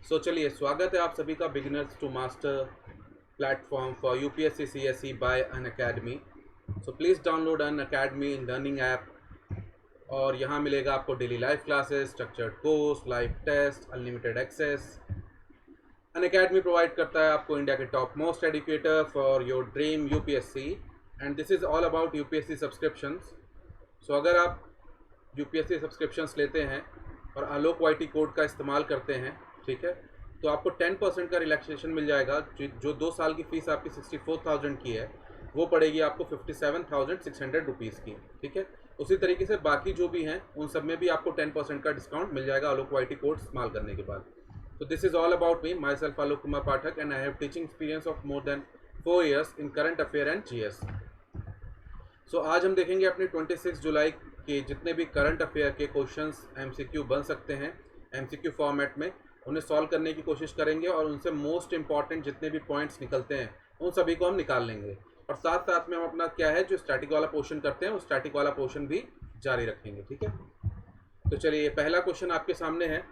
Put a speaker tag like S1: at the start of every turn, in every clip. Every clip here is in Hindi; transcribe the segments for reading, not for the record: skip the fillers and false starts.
S1: चलिए स्वागत है आप सभी का beginners to master platform for UPSC CSE by Unacademy. So please download Unacademy in learning app और यहाँ मिलेगा आपको daily live classes, structured course, live test, unlimited access. Unacademy provide करता है आपको इंडिया के top most educator for your dream UPSC and this is all about UPSC subscriptions. So अगर आप यूपीएससी सब्सक्रिप्शंस लेते हैं और आलोक वाईटी कोड का इस्तेमाल करते हैं, ठीक है, तो आपको 10% का रिलैक्सेशन मिल जाएगा। जो 2 साल की फ़ीस आपकी 64,000 की है वो पड़ेगी आपको 57,600 रुपीज़ की, ठीक है। उसी तरीके से बाकी जो भी हैं उन सब में भी आपको 10% का डिस्काउंट मिल जाएगा आलोक वाईटी कोड इस्तेमाल करने के बाद। तो this is all about me, myself Alok Kumar Pathak and I have teaching experience of more than 4 years in current affair and GS. So आज हम देखेंगे अपने 26 जुलाई के जितने भी करंट अफेयर के क्वेश्चंस एमसीक्यू बन सकते हैं एमसीक्यू फॉर्मेट में, उन्हें सॉल्व करने की कोशिश करेंगे और उनसे मोस्ट इंपॉर्टेंट जितने भी पॉइंट्स निकलते हैं उन सभी को हम निकाल लेंगे। और साथ साथ में हम अपना क्या है जो स्टैटिक वाला पोर्शन करते हैं उस स्टैटिक वाला पोर्शन भी जारी रखेंगे, ठीक है। तो चलिए ये पहला क्वेश्चन आपके सामने है,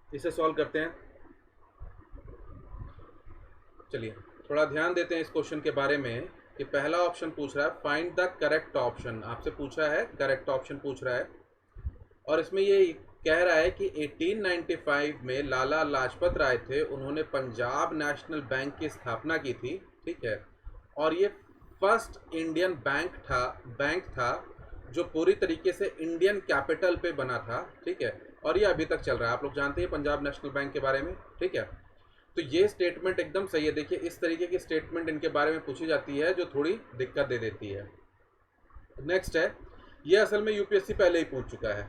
S1: इसे सॉल्व करते हैं। चलिए थोड़ा ध्यान देते हैं इस क्वेश्चन के बारे में कि पहला ऑप्शन पूछ रहा है फाइंड द करेक्ट ऑप्शन। आपसे पूछा है, करेक्ट ऑप्शन पूछ रहा है और इसमें ये कह रहा है कि 1895 में लाला लाजपत राय थे, उन्होंने पंजाब नेशनल बैंक की स्थापना की थी, ठीक है। और ये फर्स्ट इंडियन बैंक था जो पूरी तरीके से इंडियन कैपिटल पे बना था, ठीक है। और ये अभी तक चल रहा है। आप लोग जानते हैं पंजाब नेशनल बैंक के बारे में, ठीक है। तो ये स्टेटमेंट एकदम सही है। देखिए इस तरीके की स्टेटमेंट इनके बारे में पूछी जाती है जो थोड़ी दिक्कत दे देती है। नेक्स्ट है, ये असल में यूपीएससी पहले ही पूछ चुका है,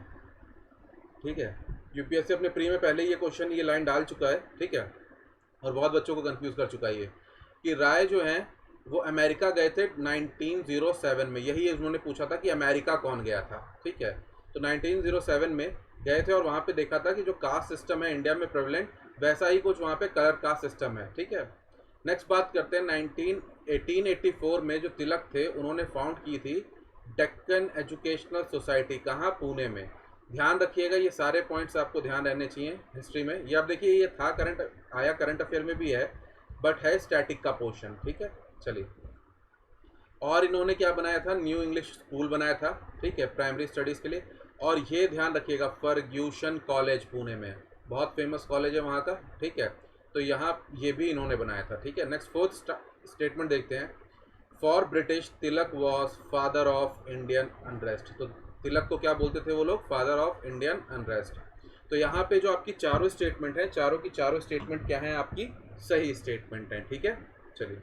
S1: ठीक है। यूपीएससी अपने प्री में पहले ही ये क्वेश्चन, ये लाइन डाल चुका है, ठीक है। और बहुत बच्चों को कंफ्यूज कर चुका है ये कि राय जो हैं वो अमेरिका गए थे 1907 में। यही उन्होंने पूछा था कि अमेरिका कौन गया था, ठीक है। तो 1907 में गए थे और वहाँ पे देखा था कि जो कास्ट सिस्टम है इंडिया में प्रेवलेंट, वैसा ही कुछ वहाँ पे कलर कास्ट सिस्टम है, ठीक है। नेक्स्ट बात करते हैं 1884 में जो तिलक थे उन्होंने फाउंड की थी डेक्कन एजुकेशनल सोसाइटी। कहाँ? पुणे में। ध्यान रखिएगा ये सारे पॉइंट्स आपको ध्यान रहने चाहिए हिस्ट्री में। ये आप देखिए ये था करंट अफेयर में भी है बट है स्टैटिक का पोर्शन, ठीक है। चलिए, और इन्होंने क्या बनाया था, न्यू इंग्लिश स्कूल बनाया था, ठीक है, प्राइमरी स्टडीज़ के लिए। और ये ध्यान रखिएगा फर्ग्यूसन कॉलेज पुणे में, बहुत फेमस कॉलेज है वहाँ का, ठीक है। तो यहाँ ये भी इन्होंने बनाया था, ठीक है। नेक्स्ट फोर्थ स्टेटमेंट देखते हैं, for British Tilak was father of Indian unrest. तो तिलक को क्या बोलते थे वो लोग? Father of Indian unrest. तो यहाँ पे जो आपकी चारों स्टेटमेंट है, चारों की चारों स्टेटमेंट क्या है? आपकी सही स्टेटमेंट है, ठीक है। चलिए,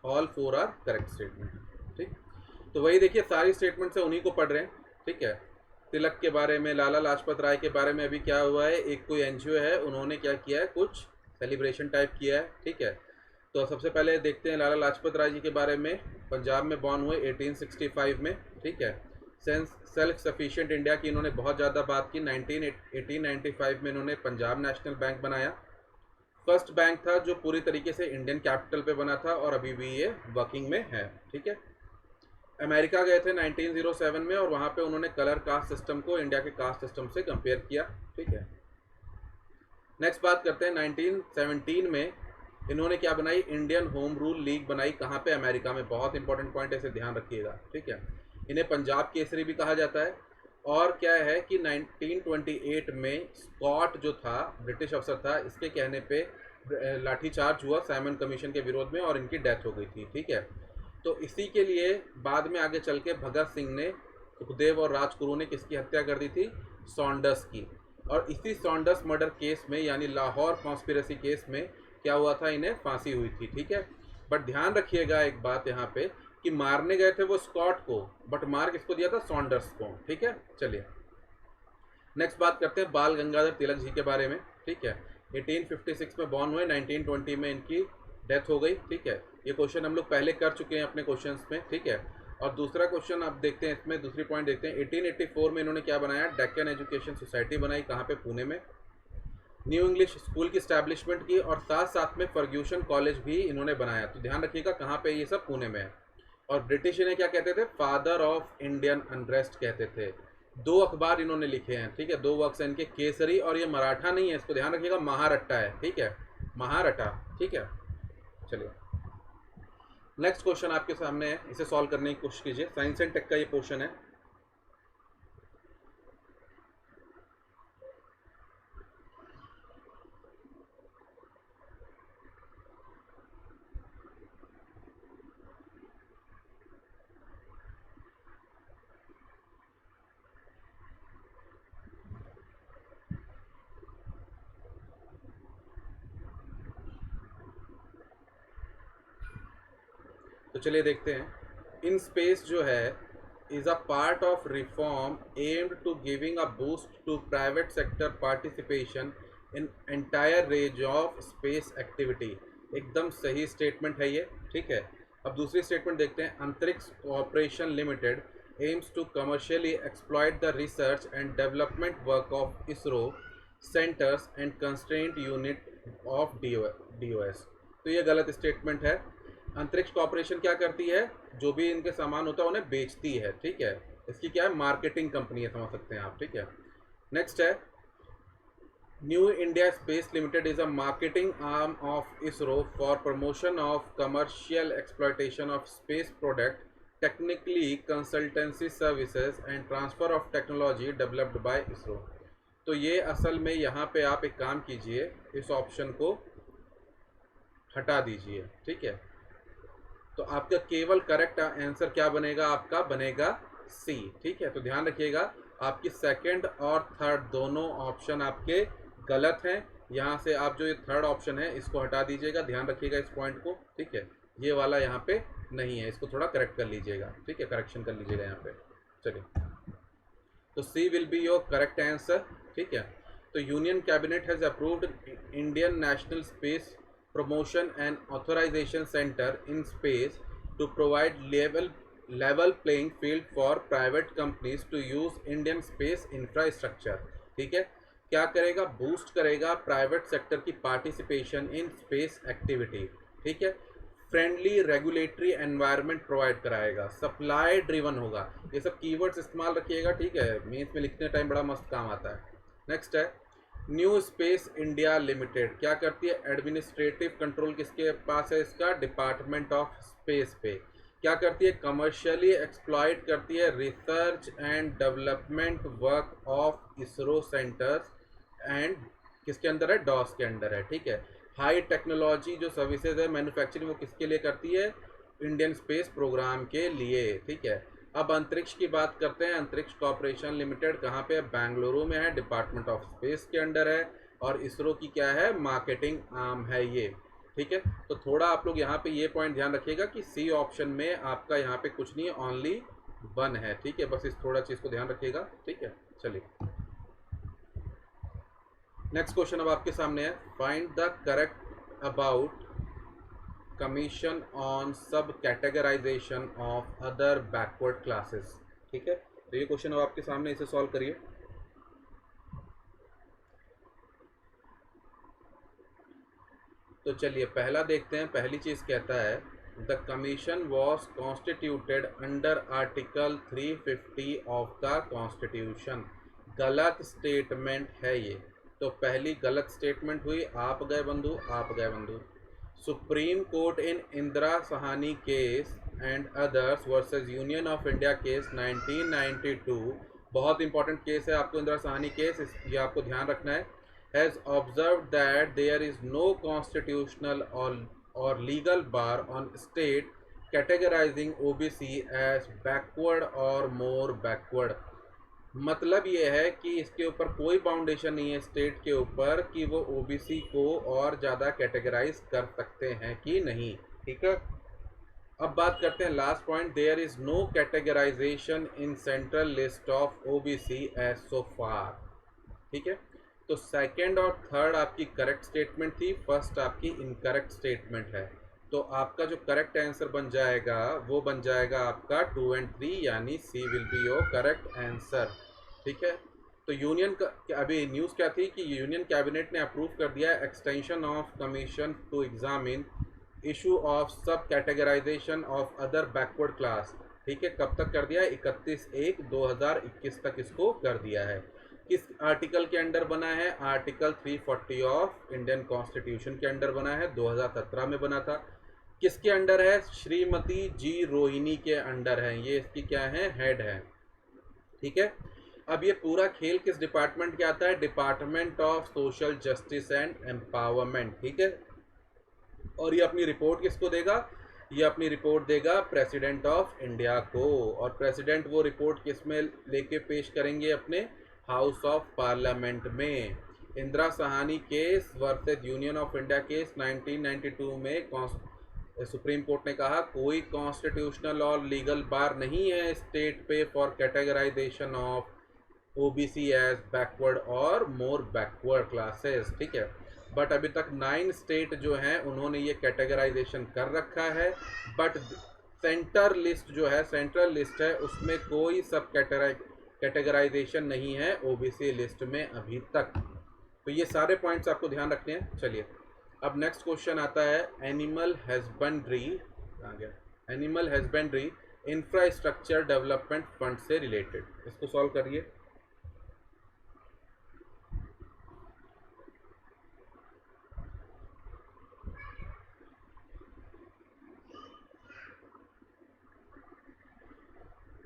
S1: ऑल 4 आर करेक्ट स्टेटमेंट, ठीक। तो वही देखिए सारी स्टेटमेंट से उन्हीं को पढ़ रहे हैं, ठीक है। तिलक के बारे में, लाला लाजपत राय के बारे में अभी क्या हुआ है, एक कोई एनजीओ है उन्होंने क्या किया है, कुछ सेलिब्रेशन टाइप किया है, ठीक है। तो सबसे पहले देखते हैं लाला लाजपत राय जी के बारे में। पंजाब में बॉर्न हुए 1865 में, ठीक है। सेल्फ सफिशिएंट इंडिया की इन्होंने बहुत ज़्यादा बात की। 1895 में इन्होंने पंजाब नेशनल बैंक बनाया। फर्स्ट बैंक था जो पूरी तरीके से इंडियन कैपिटल पे बना था और अभी भी ये वर्किंग में है, ठीक है। अमेरिका गए थे 1907 में और वहाँ पे उन्होंने कलर कास्ट सिस्टम को इंडिया के कास्ट सिस्टम से कंपेयर किया, ठीक है। नेक्स्ट बात करते हैं 1917 में इन्होंने क्या बनाई, इंडियन होम रूल लीग बनाई। कहाँ पे? अमेरिका में। बहुत इंपॉर्टेंट पॉइंट है, इसे ध्यान रखिएगा, ठीक है। इन्हें पंजाब केसरी भी कहा जाता है। और क्या है कि 1928 में स्कॉट जो था ब्रिटिश अफसर था, इसके कहने पे लाठीचार्ज हुआ साइमन कमीशन के विरोध में और इनकी डेथ हो गई थी, ठीक है। तो इसी के लिए बाद में आगे चल के भगत सिंह ने, सुखदेव और राजगुरु ने किसकी हत्या कर दी थी? सॉन्डर्स की। और इसी सॉन्डर्स मर्डर केस में यानी लाहौर कॉन्स्पिरेसी केस में क्या हुआ था, इन्हें फांसी हुई थी, ठीक है। बट ध्यान रखिएगा एक बात यहाँ पे कि मारने गए थे वो स्कॉट को बट मार किसको दिया था? सॉन्डर्स को, ठीक है। चलिए नेक्स्ट बात करते हैं बाल गंगाधर तिलक जी के बारे में, ठीक है। 1856 में बॉर्न हुए, 1920 में इनकी डेथ हो गई, ठीक है। ये क्वेश्चन हम लोग पहले कर चुके हैं अपने क्वेश्चंस में, ठीक है। और दूसरा क्वेश्चन आप देखते हैं, इसमें दूसरी पॉइंट देखते हैं। 1884 में इन्होंने क्या बनाया? डेक्कन एजुकेशन सोसाइटी बनाई। कहाँ पे? पुणे में। न्यू इंग्लिश स्कूल की स्टैब्लिशमेंट की और साथ साथ में फर्ग्यूसन कॉलेज भी इन्होंने बनाया। तो ध्यान रखिएगा कहाँ पे? ये सब पुणे में है। और ब्रिटिश इन्हें क्या कहते थे? फादर ऑफ इंडियन अनरेस्ट कहते थे। दो अखबार इन्होंने लिखे हैं, ठीक है, दो वर्क्स हैं इनके, केसरी, और ये मराठा नहीं है, इसको ध्यान रखिएगा, महारट्टा है, ठीक है, महारट्टा, ठीक है। चलिए नेक्स्ट क्वेश्चन आपके सामने है, इसे सॉल्व करने की कोशिश कीजिए। साइंस एंड टेक का ये पोर्शन है। तो चलिए देखते हैं। इन स्पेस जो है is a part of reform aimed to giving a boost to private sector participation in entire range of space activity. एकदम सही स्टेटमेंट है ये, ठीक है। अब दूसरी स्टेटमेंट देखते हैं। Antariksh corporation limited aims to commercially exploit the research and development work of ISRO centres and constraint unit of DOS। तो ये गलत स्टेटमेंट है। अंतरिक्ष कॉर्पोरेशन क्या करती है, जो भी इनके सामान होता है उन्हें बेचती है, ठीक है। इसकी क्या है, मार्केटिंग कंपनी है, समझ सकते हैं आप, ठीक है। नेक्स्ट है, new India space limited is a marketing arm of ISRO for promotion of commercial exploitation of space product, technically consultancy services and transfer of technology developed by ISRO. तो ये असल में यहाँ पे आप एक काम कीजिए, इस ऑप्शन को हटा दीजिए, ठीक है। तो आपका केवल करेक्ट आंसर क्या बनेगा, आपका बनेगा सी, ठीक है। तो ध्यान रखिएगा, आपकी सेकंड और थर्ड दोनों ऑप्शन आपके गलत हैं। यहाँ से आप जो ये थर्ड ऑप्शन है इसको हटा दीजिएगा, ध्यान रखिएगा इस पॉइंट को, ठीक है। ये वाला यहाँ पे नहीं है, इसको थोड़ा करेक्ट कर लीजिएगा, ठीक है, करेक्शन कर लीजिएगा यहाँ पे। चलिए, तो C will be your correct answer, ठीक है। तो union cabinet has approved Indian national space promotion and authorization center in space to provide level playing field for private companies to use Indian space infrastructure। ठीक है, क्या करेगा, बूस्ट करेगा प्राइवेट सेक्टर की पार्टिसिपेशन इन स्पेस एक्टिविटी, ठीक है। फ्रेंडली रेगुलेटरी एनवायरनमेंट प्रोवाइड कराएगा, सप्लाई ड्रिवन होगा। ये सब कीवर्ड्स इस्तेमाल रखिएगा, ठीक है, मेंस में लिखने टाइम बड़ा मस्त काम आता है। नेक्स्ट है, न्यू स्पेस इंडिया लिमिटेड क्या करती है, एडमिनिस्ट्रेटिव कंट्रोल किसके पास है, इसका डिपार्टमेंट ऑफ स्पेस पे। क्या करती है, कमर्शियली एक्सप्लॉइट करती है research and development work of ISRO centres and किसके अंदर है, डॉस के अंदर है, ठीक है। हाई टेक्नोलॉजी जो सर्विसेज है मैन्युफैक्चरिंग वो किसके लिए करती है, इंडियन स्पेस प्रोग्राम के लिए, ठीक है। अब अंतरिक्ष की बात करते हैं। अंतरिक्ष कॉर्पोरेशन लिमिटेड कहाँ पे है, बेंगलुरु में है, डिपार्टमेंट ऑफ स्पेस के अंडर है, और इसरो की क्या है, मार्केटिंग आर्म है ये, ठीक है। तो थोड़ा आप लोग यहाँ पे ये पॉइंट ध्यान रखिएगा कि सी ऑप्शन में आपका यहाँ पे कुछ नहीं है, ओनली 1 है, ठीक है। बस इस थोड़ा चीज़ को ध्यान रखिएगा, ठीक है। चलिए नेक्स्ट क्वेश्चन अब आपके सामने है। Find the correct about commission on sub categorization of other backward classes, ठीक है। तो ये क्वेश्चन अब आपके सामने, इसे सॉल्व करिए। तो चलिए पहला देखते हैं। पहली चीज़ कहता है, the commission was constituted under article 350 of the constitution. गलत स्टेटमेंट है ये, तो पहली गलत स्टेटमेंट हुई, आप गए बंधु, आप गए बंधु। Supreme court in Indira Sahani case and others versus union of India case 1992, बहुत इंपॉर्टेंट केस है, आपको इंदिरा सहानी केस, ये आपको ध्यान रखना है। Has observe that there is no constitutional और legal bar on state categorizing OBC as backward और मोर बैकवर्ड। मतलब ये है कि इसके ऊपर कोई बाउंडेशन नहीं है स्टेट के ऊपर कि वो ओबीसी को और ज़्यादा कैटेगराइज कर सकते हैं कि नहीं, ठीक है। अब बात करते हैं last point, there is no categorization in central list of OBC as so far, ठीक है। तो सेकंड और थर्ड आपकी करेक्ट स्टेटमेंट थी, फर्स्ट आपकी इनकरेक्ट स्टेटमेंट है। तो आपका जो करेक्ट आंसर बन जाएगा वो बन जाएगा आपका 2 और 3, यानी C will be your correct answer, ठीक है। तो यूनियन का अभी न्यूज़ क्या थी कि यूनियन कैबिनेट ने अप्रूव कर दिया extension of commission to examine issue of sub categorization of other backward class ठीक है, कब तक कर दिया है? 31/1/2021 तक इसको कर दिया है। किस आर्टिकल के अंडर बना है? आर्टिकल 340 ऑफ इंडियन कॉन्स्टिट्यूशन के अंडर बना है, 2017 में बना था। किसके अंडर है? श्रीमती जी रोहिणी के अंडर है, ये इसकी क्या है? हेड है। ठीक है, अब ये पूरा खेल किस डिपार्टमेंट के आता है? Department of social justice and empowerment. ठीक है, और ये अपनी रिपोर्ट किसको देगा? ये अपनी रिपोर्ट देगा प्रेसिडेंट ऑफ इंडिया को, और प्रेसिडेंट वो रिपोर्ट किस में लेके पेश करेंगे? अपने हाउस ऑफ पार्लियामेंट में। Indira Sahni case versus union of India case 1992 में सुप्रीम कोर्ट ने कहा कोई कॉन्स्टिट्यूशनल और लीगल बार नहीं है स्टेट पे for categorisation of OBC as backward और मोर बैकवर्ड क्लासेस। ठीक है, बट अभी तक 9 स्टेट जो हैं उन्होंने ये कैटेगराइजेशन कर रखा है, बट सेंटर लिस्ट जो है, सेंट्रल लिस्ट है, उसमें कोई सब कैटेगराइजेशन नहीं है ओबीसी लिस्ट में अभी तक। तो ये सारे पॉइंट्स आपको ध्यान रखने हैं। चलिए, अब नेक्स्ट क्वेश्चन आता है एनिमल हस्बेंड्री, आ गया, animal husbandry infrastructure development fund से रिलेटेड, इसको सॉल्व करिए।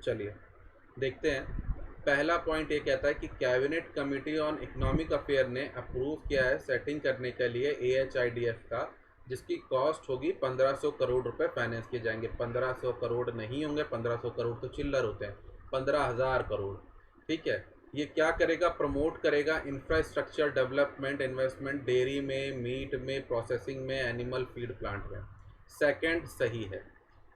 S1: चलिए देखते हैं। पहला पॉइंट ये कहता है कि cabinet committee on economic affair ने अप्रूव किया है सेटिंग करने के लिए AHIDF का, जिसकी कॉस्ट होगी 1500 करोड़ रुपए फाइनेंस किए जाएंगे। 1500 करोड़ नहीं होंगे, 1500 करोड़ तो चिल्लर होते हैं, 15,000 करोड़। ठीक है, ये क्या करेगा? प्रमोट करेगा इंफ्रास्ट्रक्चर डेवलपमेंट इन्वेस्टमेंट डेयरी में, मीट में, प्रोसेसिंग में, एनिमल फीड प्लांट में। सेकेंड सही है।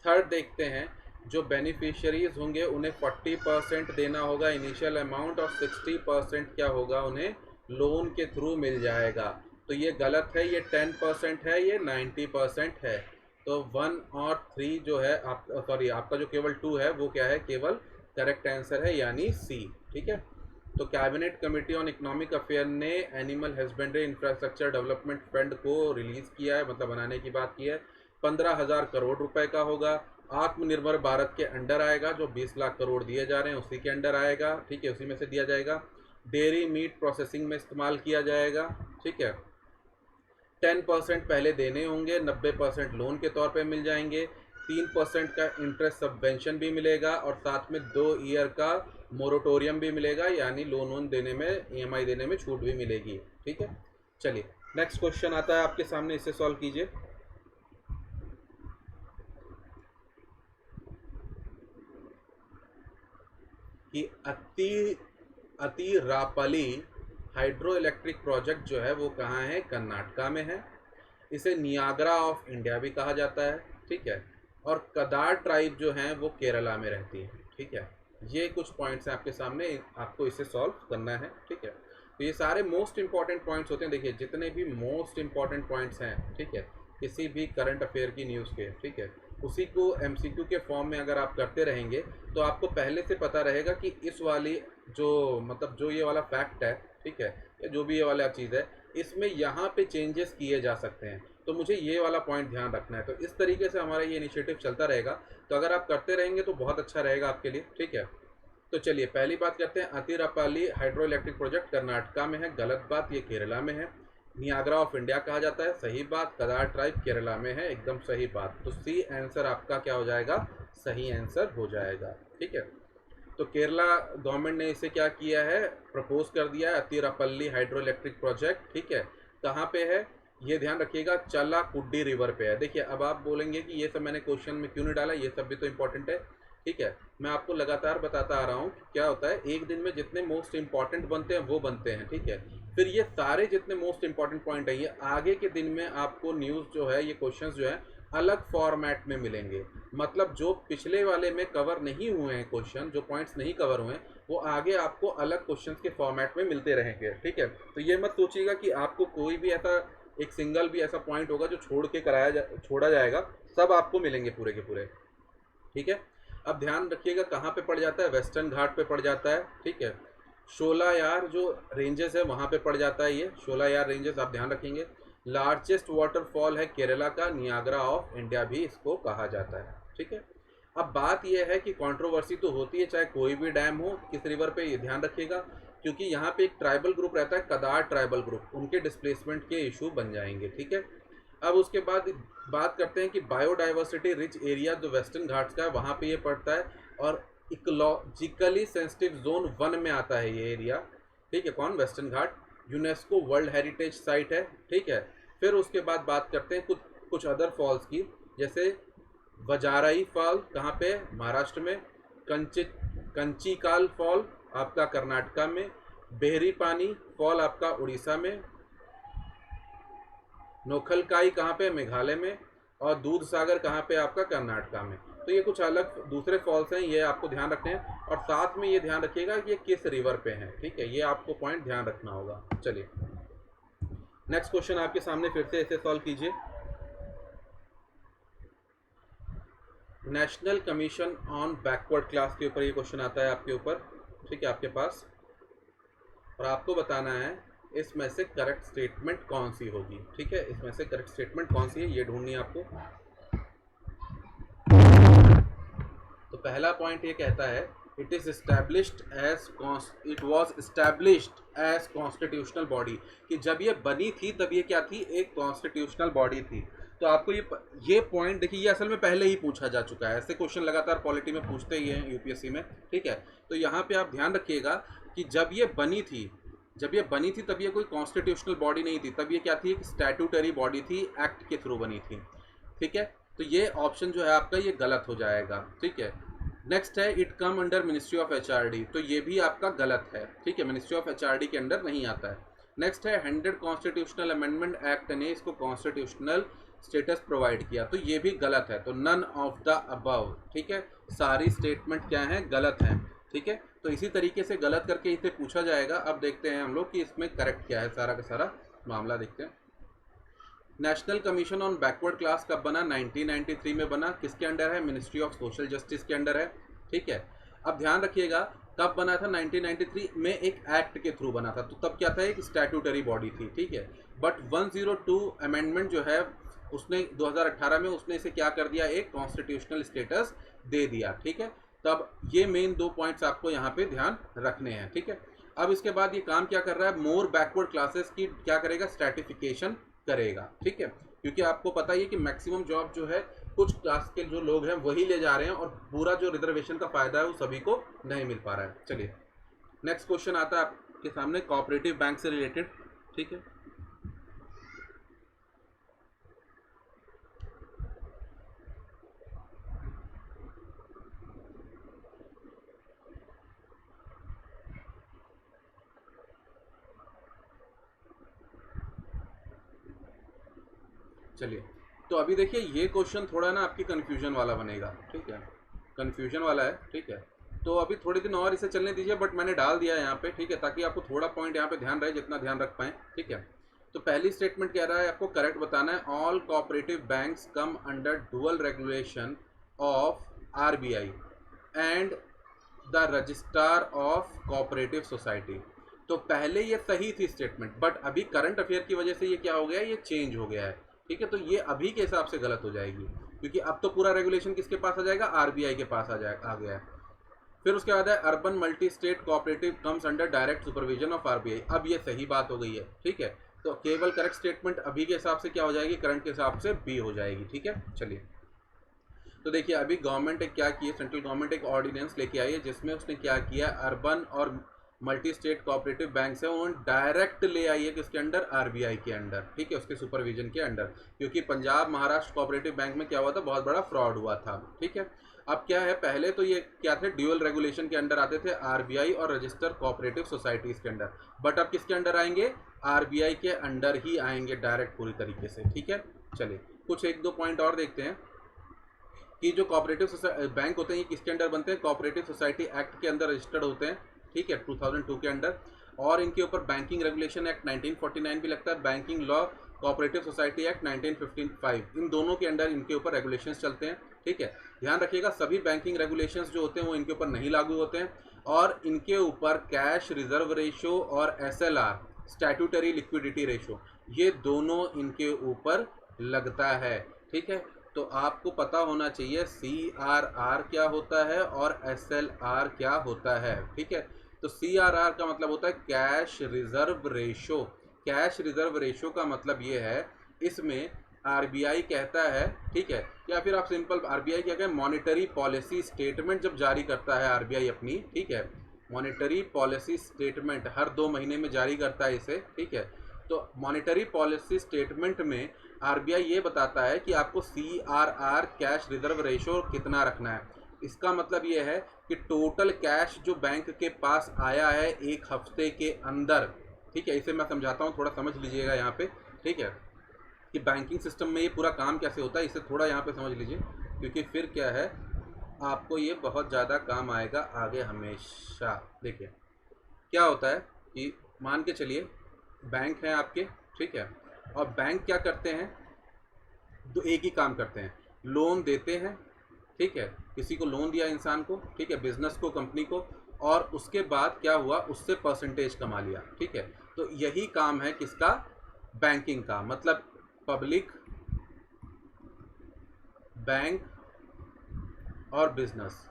S1: थर्ड देखते हैं, जो बेनिफिशियरीज होंगे उन्हें 40% देना होगा इनिशियल अमाउंट, और 60% क्या होगा? उन्हें लोन के थ्रू मिल जाएगा। तो ये गलत है, ये 10% है, ये 90% है। तो 1 और 3 जो है आपका जो केवल 2 है वो क्या है? केवल करेक्ट आंसर है, यानी सी। ठीक है, तो cabinet committee on economic affair ने animal husbandry infrastructure development fund को रिलीज किया है, मतलब बनाने की बात की है। 15,000 करोड़ रुपए का होगा। आत्मनिर्भर भारत के अंडर आएगा, जो 20 लाख करोड़ दिए जा रहे हैं उसी के अंडर आएगा। ठीक है, उसी में से दिया जाएगा। डेयरी मीट प्रोसेसिंग में इस्तेमाल किया जाएगा। ठीक है, 10% पहले देने होंगे, 90% लोन के तौर पे मिल जाएंगे, 3% का इंटरेस्ट सबवेंशन भी मिलेगा, और साथ में 2 ईयर का मोरेटोरियम भी मिलेगा, यानी लोन देने में, EMI देने में छूट भी मिलेगी। ठीक है, चलिए नेक्स्ट क्वेश्चन आता है आपके सामने, इसे सॉल्व कीजिए। कि अतिरापली हाइड्रो इलेक्ट्रिक प्रोजेक्ट जो है वो कहाँ है? कर्नाटका में है। इसे नियाग्रा ऑफ इंडिया भी कहा जाता है। ठीक है, और कदार ट्राइब जो हैं वो केरला में रहती है। ठीक है, ये कुछ पॉइंट्स हैं आपके सामने, आपको इसे सॉल्व करना है। ठीक है, तो ये सारे मोस्ट इंपॉर्टेंट पॉइंट्स होते हैं। देखिए, जितने भी मोस्ट इंपॉर्टेंट पॉइंट्स हैं, ठीक है, किसी भी करंट अफेयर की न्यूज़ के, ठीक है, उसी को MCQ के फॉर्म में अगर आप करते रहेंगे तो आपको पहले से पता रहेगा कि इस वाली जो मतलब जो ये वाला फैक्ट है, ठीक है, या जो भी ये वाला चीज़ है, इसमें यहाँ पे चेंजेस किए जा सकते हैं। तो मुझे ये वाला पॉइंट ध्यान रखना है। तो इस तरीके से हमारा ये इनिशिएटिव चलता रहेगा। तो अगर आप करते रहेंगे तो बहुत अच्छा रहेगा आपके लिए। ठीक है, तो चलिए पहली बात करते हैं। Athirappilly hydro electric project Karnataka में है, गलत बात, ये केरला में है। नियाग्रा ऑफ इंडिया कहा जाता है, सही बात। कदार ट्राइब केरला में है, एकदम सही बात। तो सी आंसर आपका क्या हो जाएगा? सही आंसर हो जाएगा। ठीक है, तो केरला गवर्नमेंट ने इसे क्या किया है? प्रपोज कर दिया है, अतिरापल्ली हाइड्रो इलेक्ट्रिक प्रोजेक्ट। ठीक है, कहाँ पे है? ये ध्यान रखिएगा, चलाकुड्डी रिवर पे है। देखिए, अब आप बोलेंगे कि ये सब मैंने क्वेश्चन में क्यों नहीं डाला, ये सब भी तो इंपॉर्टेंट है। ठीक है, मैं आपको लगातार बताता आ रहा हूँ क्या होता है, एक दिन में जितने मोस्ट इंपॉर्टेंट बनते हैं वो बनते हैं। ठीक है, फिर ये सारे जितने मोस्ट इंपॉर्टेंट पॉइंट है, ये आगे के दिन में आपको न्यूज़ जो है, ये क्वेश्चंस जो है अलग फॉर्मेट में मिलेंगे। मतलब जो पिछले वाले में कवर नहीं हुए हैं क्वेश्चन, जो पॉइंट्स नहीं कवर हुए हैं, वो आगे आपको अलग क्वेश्चंस के फॉर्मेट में मिलते रहेंगे। ठीक है, तो ये मत सोचिएगा कि आपको कोई भी ऐसा एक सिंगल भी ऐसा पॉइंट होगा जो छोड़ा जाएगा, सब आपको मिलेंगे पूरे के पूरे। ठीक है, अब ध्यान रखिएगा कहाँ पे पड़ जाता है? वेस्टर्न घाट पे पड़ जाता है। ठीक है, शोलायार जो रेंजेस है वहाँ पे पड़ जाता है, ये शोलायार रेंजेस आप ध्यान रखेंगे। लार्जेस्ट वाटरफॉल है केरला का, नियाग्रा ऑफ इंडिया भी इसको कहा जाता है। ठीक है, अब बात यह है कि कंट्रोवर्सी तो होती है चाहे कोई भी डैम हो किस रिवर पे, ये ध्यान रखिएगा, क्योंकि यहाँ पे एक ट्राइबल ग्रुप रहता है, कदार ट्राइबल ग्रुप, उनके डिस्प्लेसमेंट के इशू बन जाएंगे, ठीक है। अब उसके बाद बात करते हैं कि बायोडाइवर्सिटी रिच एरिया जो वेस्टर्न घाट्स का है वहाँ पे ये पड़ता है, और इकोलॉजिकली सेंसिटिव जोन 1 में आता है ये एरिया, ठीक है। कौन? वेस्टर्न घाट, यूनेस्को वर्ल्ड हेरिटेज साइट है, ठीक है। फिर उसके बाद बात करते हैं कुछ अदर फॉल्स की, जैसे वजाराई फॉल कहाँ पे? महाराष्ट्र में। कंचीकाल फॉल आपका कर्नाटका में। बेहरी पानी फॉल आपका उड़ीसा में। नोखलकाई कहाँ पे? मेघालय में। और दूध सागर कहाँ पे? आपका कर्नाटका में। तो ये कुछ अलग दूसरे फॉल्स हैं, ये आपको ध्यान रखने हैं, और साथ में ये ध्यान रखिएगा कि ये किस रिवर पे हैं, ठीक है। ये आपको पॉइंट ध्यान रखना होगा। चलिए नेक्स्ट क्वेश्चन आपके सामने फिर से ऐसे सॉल्व कीजिए। National commission on backward class के ऊपर ये क्वेश्चन आता है आपके ऊपर, ठीक है, आपके पास, और आपको बताना है इसमें से करेक्ट स्टेटमेंट कौन सी होगी, ठीक है। इसमें से करेक्ट स्टेटमेंट कौन सी है ये ढूंढनी है आपको। तो पहला पॉइंट ये कहता है it is established as it was established as constitutional body, कि जब ये बनी थी तब ये क्या थी? एक कॉन्स्टिट्यूशनल बॉडी थी। तो आपको ये पॉइंट देखिए, ये असल में पहले ही पूछा जा चुका है, ऐसे क्वेश्चन लगातार पॉलिटी में पूछते ही हैं यूपीएससी में, ठीक है। तो यहाँ पे आप ध्यान रखिएगा कि जब ये बनी थी तब ये कोई कॉन्स्टिट्यूशनल बॉडी नहीं थी, तब ये क्या थी? एक स्टैट्यूटरी बॉडी थी, एक्ट के थ्रू बनी थी, ठीक है। तो ये ऑप्शन जो है आपका ये गलत हो जाएगा, ठीक है। नेक्स्ट है it come under ministry of HRD, तो ये भी आपका गलत है, ठीक है, मिनिस्ट्री ऑफ एचआरडी के अंडर नहीं आता है। नेक्स्ट है 100 कॉन्स्टिट्यूशनल अमेंडमेंट एक्ट ने इसको कॉन्स्टिट्यूशनल स्टेटस प्रोवाइड किया, तो ये भी गलत है। तो नन ऑफ द अबव, ठीक है, सारी स्टेटमेंट क्या है? गलत हैं, ठीक है। तो इसी तरीके से गलत करके इसे पूछा जाएगा। अब देखते हैं हम लोग कि इसमें करेक्ट क्या है, सारा का सारा मामला देखते हैं। National commission on backward class कब बना? 1993 में बना। किसके अंडर है? मिनिस्ट्री ऑफ सोशल जस्टिस के अंडर है, ठीक है। अब ध्यान रखिएगा कब बना था? 1993 में एक एक्ट के थ्रू बना था, तो तब क्या था? एक स्टैट्यूटरी बॉडी थी, ठीक है। बट 102 अमेंडमेंट जो है उसने 2018 में उसने इसे क्या कर दिया? एक कॉन्स्टिट्यूशनल स्टेटस दे दिया, ठीक है। तब ये मेन 2 पॉइंट्स आपको यहाँ पे ध्यान रखने हैं, ठीक है। अब इसके बाद ये काम क्या कर रहा है? मोर बैकवर्ड क्लासेस की क्या करेगा? स्ट्रैटिफिकेशन करेगा, ठीक है, क्योंकि आपको पता ही है कि मैक्सिमम जॉब जो है कुछ क्लास के जो लोग हैं वही ले जा रहे हैं, और पूरा जो रिजर्वेशन का फायदा है वो सभी को नहीं मिल पा रहा है। चलिए नेक्स्ट क्वेश्चन आता है आपके सामने कोऑपरेटिव बैंक से रिलेटेड, ठीक है। चलिए तो अभी देखिए ये क्वेश्चन थोड़ा ना आपकी कन्फ्यूजन वाला बनेगा, ठीक है, कन्फ्यूजन वाला है, ठीक है। तो अभी थोड़े दिन और इसे चलने दीजिए, बट मैंने डाल दिया है यहाँ पे, ठीक है, ताकि आपको थोड़ा पॉइंट यहाँ पे ध्यान रहे, जितना ध्यान रख पाएँ, ठीक है। तो पहली स्टेटमेंट कह रहा है आपको करेक्ट बताना है, all cooperative banks come under dual regulation of RBI and the registrar of cooperative society. तो पहले ये सही थी स्टेटमेंट, बट अभी करंट अफेयर की वजह से ये क्या हो गया है? ये चेंज हो गया है, ठीक है। तो ये अभी के हिसाब से गलत हो जाएगी, क्योंकि अब तो पूरा रेगुलेशन किसके पास आ जाएगा? आरबीआई के पास आ गया है। फिर उसके बाद है urban multi state cooperative comes under direct supervision of RBI. अब ये सही बात हो गई है, ठीक है। तो केवल करेक्ट स्टेटमेंट अभी के हिसाब से क्या हो जाएगी? करंट के हिसाब से बी हो जाएगी, ठीक है। चलिए तो देखिए अभी गवर्नमेंट एक क्या की है, सेंट्रल गवर्नमेंट एक ऑर्डिनेंस लेके आई है, जिसमें उसने क्या किया? अर्बन और मल्टी स्टेट कोऑपरेटिव बैंक है उन्होंने डायरेक्ट ले आई है किसके अंडर? आरबीआई के अंडर, ठीक है, उसके सुपरविजन के अंडर। क्योंकि पंजाब महाराष्ट्र कोऑपरेटिव बैंक में क्या हुआ था? बहुत बड़ा फ्रॉड हुआ था, ठीक है। अब क्या है? पहले तो ये क्या थे? ड्यूअल रेगुलेशन के अंडर आते थे, आरबीआई और रजिस्टर कोऑपरेटिव सोसाइटीज के अंडर, बट अब किसके अंडर आएंगे? आरबीआई के अंडर ही आएंगे डायरेक्ट पूरी तरीके से, ठीक है। चलिए कुछ 1-2 पॉइंट और देखते हैं कि जो कोऑपरेटिव बैंक होते हैं ये किसके अंडर बनते हैं? कोऑपरेटिव सोसाइटी एक्ट के अंदर रजिस्टर्ड होते हैं, ठीक है, 2002 के अंडर। और इनके ऊपर बैंकिंग रेगुलेशन एक्ट 1949 भी लगता है, banking law cooperative society act 1955, इन दोनों के अंडर इनके ऊपर रेगुलेशंस चलते हैं, ठीक है। ध्यान रखिएगा सभी बैंकिंग रेगुलेशंस जो होते हैं वो इनके ऊपर नहीं लागू होते हैं, और इनके ऊपर कैश रिजर्व रेशो और एसएलआर स्टैट्यूटरी लिक्विडिटी रेशो ये दोनों इनके ऊपर लगता है, ठीक है। तो आपको पता होना चाहिए CRR क्या होता है और SLR क्या होता है, ठीक है। तो CRR का मतलब होता है cash reserve ratio. Cash reserve ratio का मतलब ये है, इसमें RBI कहता है, ठीक है, या फिर आप सिंपल RBI क्या कहें, मॉनेटरी पॉलिसी स्टेटमेंट जब जारी करता है RBI अपनी, ठीक है, मॉनेटरी पॉलिसी स्टेटमेंट हर 2 महीने में जारी करता है इसे, ठीक है। तो मॉनेटरी पॉलिसी स्टेटमेंट में RBI ये बताता है कि आपको CRR कैश रिजर्व रेशो कितना रखना है। इसका मतलब ये है कि टोटल कैश जो बैंक के पास आया है एक हफ्ते के अंदर, ठीक है। इसे मैं समझाता हूँ, थोड़ा समझ लीजिएगा यहाँ पे, ठीक है, कि बैंकिंग सिस्टम में ये पूरा काम कैसे होता है। इसे थोड़ा यहाँ पे समझ लीजिए, क्योंकि फिर क्या है, आपको ये बहुत ज़्यादा काम आएगा आगे हमेशा। देखिए क्या होता है कि मान के चलिए बैंक है आपके, ठीक है, और बैंक क्या करते हैं, तो एक ही काम करते हैं, लोन देते हैं, ठीक है, किसी को लोन दिया इंसान को, ठीक है, बिजनेस को, कंपनी को, और उसके बाद क्या हुआ, उससे परसेंटेज कमा लिया, ठीक है। तो यही काम है किसका, बैंकिंग का। मतलब पब्लिक, बैंक और बिजनेस।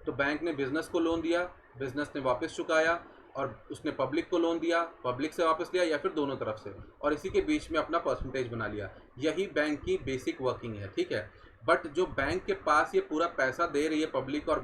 S1: तो बैंक ने बिजनेस को लोन दिया, बिजनेस ने वापस चुकाया, और उसने पब्लिक को लोन दिया, पब्लिक से वापस लिया, या फिर दोनों तरफ से, और इसी के बीच में अपना परसेंटेज बना लिया। यही बैंक की बेसिक वर्किंग है, ठीक है। बट जो बैंक के पास ये पूरा पैसा दे रही है पब्लिक और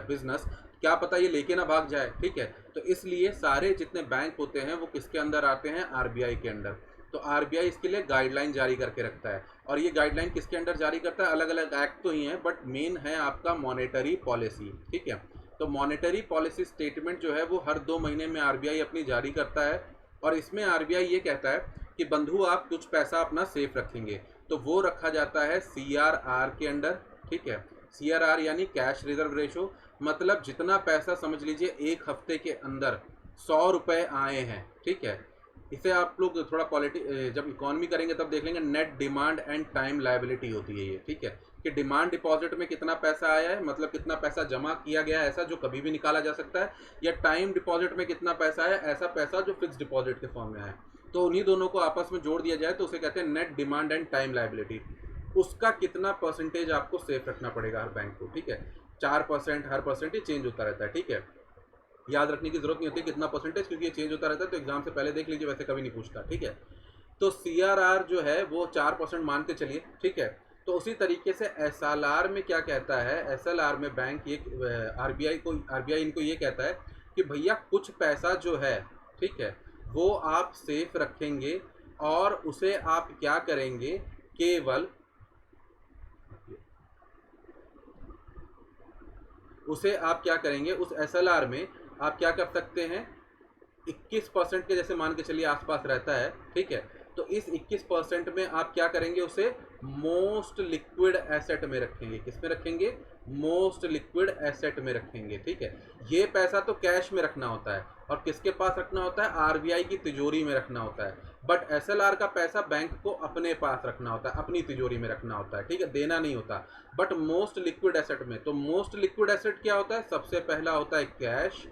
S1: बिजनेस, क्या पता ये लेके ना भाग जाए, ठीक है। तो इसलिए सारे जितने बैंक होते हैं वो किसके अंदर आते हैं, RBI के अंदर। तो RBI इसके लिए गाइडलाइन जारी करके रखता है, और ये गाइडलाइन किसके अंडर जारी करता है, अलग अलग एक्ट तो ही हैं, बट मेन है आपका मॉनेटरी पॉलिसी, ठीक है। तो मॉनेटरी पॉलिसी स्टेटमेंट जो है वो हर 2 महीने में RBI अपनी जारी करता है, और इसमें RBI ये कहता है कि बंधु आप कुछ पैसा अपना सेफ रखेंगे, तो वो रखा जाता है CRR के अंडर, ठीक है। CRR यानी कैश रिजर्व रेशो, मतलब जितना पैसा, समझ लीजिए एक हफ्ते के अंदर 100 रुपये आए हैं, ठीक है। इसे आप लोग थोड़ा जब इकोनॉमी करेंगे तब देख लेंगे, net demand and time liability होती है ये, ठीक है, कि डिमांड डिपॉजिट में कितना पैसा आया है, मतलब कितना पैसा जमा किया गया है ऐसा जो कभी भी निकाला जा सकता है, या टाइम डिपॉजिट में कितना पैसा आया, ऐसा पैसा जो फिक्स डिपॉजिट के फॉर्म में है। तो उन्हीं दोनों को आपस में जोड़ दिया जाए तो उसे कहते हैं net demand and time liability. उसका कितना परसेंटेज आपको सेफ रखना पड़ेगा हर बैंक को, ठीक है। 4%, हर परसेंट ये चेंज होता रहता है, ठीक है। याद रखने की जरूरत नहीं होती कितना परसेंटेज, क्योंकि ये चेंज होता रहता है, तो एग्जाम से पहले देख लीजिए, वैसे कभी नहीं पूछता, ठीक है। तो CRR जो है वो 4% मान के चलिए, ठीक है। तो उसी तरीके से SLR में क्या कहता है, SLR में बैंक ये RBI इनको ये कहता है कि भैया कुछ पैसा जो है, ठीक है, वो आप सेफ रखेंगे, और उसे आप क्या करेंगे, केवल उसे आप क्या करेंगे, उस SLR में आप क्या कर सकते हैं, 21% के जैसे मान के चलिए आसपास रहता है, ठीक है। तो इस 21% में आप क्या करेंगे, उसे मोस्ट लिक्विड एसेट में रखेंगे। किस में रखेंगे, मोस्ट लिक्विड एसेट में रखेंगे, ठीक है। ये पैसा तो कैश में रखना होता है, और किसके पास रखना होता है, RBI की तिजोरी में रखना होता है। बट SLR का पैसा बैंक को अपने पास रखना होता है, अपनी तिजोरी में रखना होता है, ठीक है, देना नहीं होता। बट मोस्ट लिक्विड एसेट में, तो मोस्ट लिक्विड एसेट क्या होता है, सबसे पहला होता है कैश,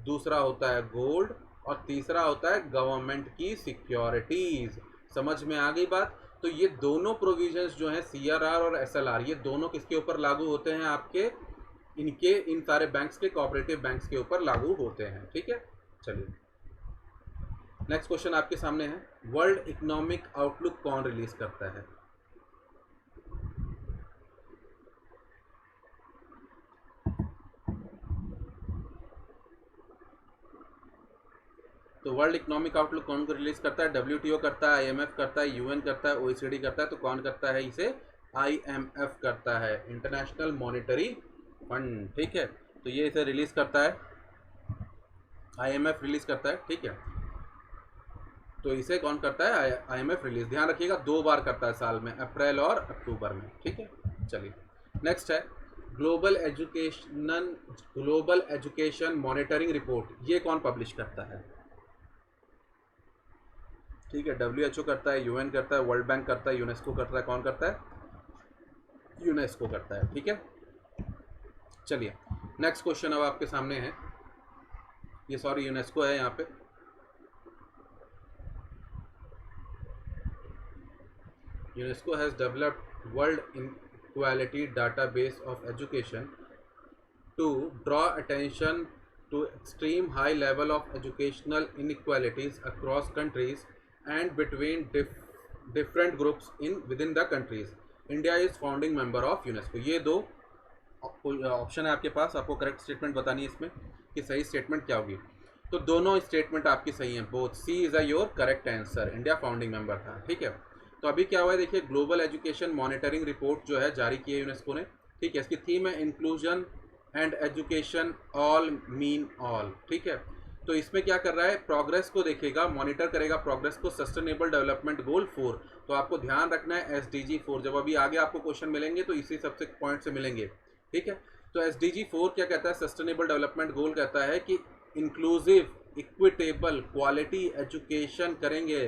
S1: दूसरा होता है गोल्ड, और तीसरा होता है गवर्नमेंट की सिक्योरिटीज। समझ में आ गई बात। तो ये दोनों प्रोविजंस जो हैं, CRR और SLR, ये दोनों किसके ऊपर लागू होते हैं, आपके इन सारे बैंक्स के, कोऑपरेटिव बैंक्स के ऊपर लागू होते हैं, ठीक है। चलिए नेक्स्ट क्वेश्चन आपके सामने है, वर्ल्ड इकोनॉमिक आउटलुक कौन रिलीज करता है। तो वर्ल्ड इकोनॉमिक आउटलुक कौन को रिलीज करता है, WTO करता है, IMF करता है, UN करता है, OECD करता है। तो कौन करता है इसे, IMF करता है, इंटरनेशनल मॉनेटरी फंड, ठीक है। तो ये इसे रिलीज करता है, IMF रिलीज करता है, ठीक है। तो इसे कौन करता है, IMF रिलीज। ध्यान रखिएगा 2 बार करता है साल में, अप्रैल और अक्टूबर में, ठीक है। चलिए नेक्स्ट है ग्लोबल एजुकेशन मॉनिटरिंग रिपोर्ट। ये कौन पब्लिश करता है, ठीक है। WHO करता है, UN करता है, वर्ल्ड बैंक करता है, यूनेस्को करता है। कौन करता है, यूनेस्को करता है, ठीक है। चलिए नेक्स्ट क्वेश्चन अब आपके सामने है, ये सॉरी यूनेस्को है यहाँ पे। UNESCO has developed World Inequality Database of Education to draw attention to extreme high level of educational inequalities across countries and between different groups in within the countries. India is founding member of UNESCO. ये दो ऑप्शन है आपके पास, आपको करेक्ट स्टेटमेंट बतानी है इसमें कि सही स्टेटमेंट क्या होगी। तो दोनों स्टेटमेंट आपकी सही हैं, both C is a your correct answer. India founding member था, ठीक है। तो अभी क्या हुआ है देखिए, ग्लोबल एजुकेशन मॉनिटरिंग रिपोर्ट जो है जारी की है यूनेस्को ने, ठीक है। इसकी थीम है inclusion and education all mean all, ठीक है। तो इसमें क्या कर रहा है, प्रोग्रेस को देखेगा, मॉनिटर करेगा प्रोग्रेस को, सस्टेनेबल डेवलपमेंट गोल 4। तो आपको ध्यान रखना है SDG 4, जब अभी आगे आपको क्वेश्चन मिलेंगे तो इसी सबसे पॉइंट से मिलेंगे, ठीक है। तो SDG 4 क्या कहता है, सस्टेनेबल डेवलपमेंट गोल कहता है कि इंक्लूसिव, इक्विटेबल, क्वालिटी एजुकेशन करेंगे,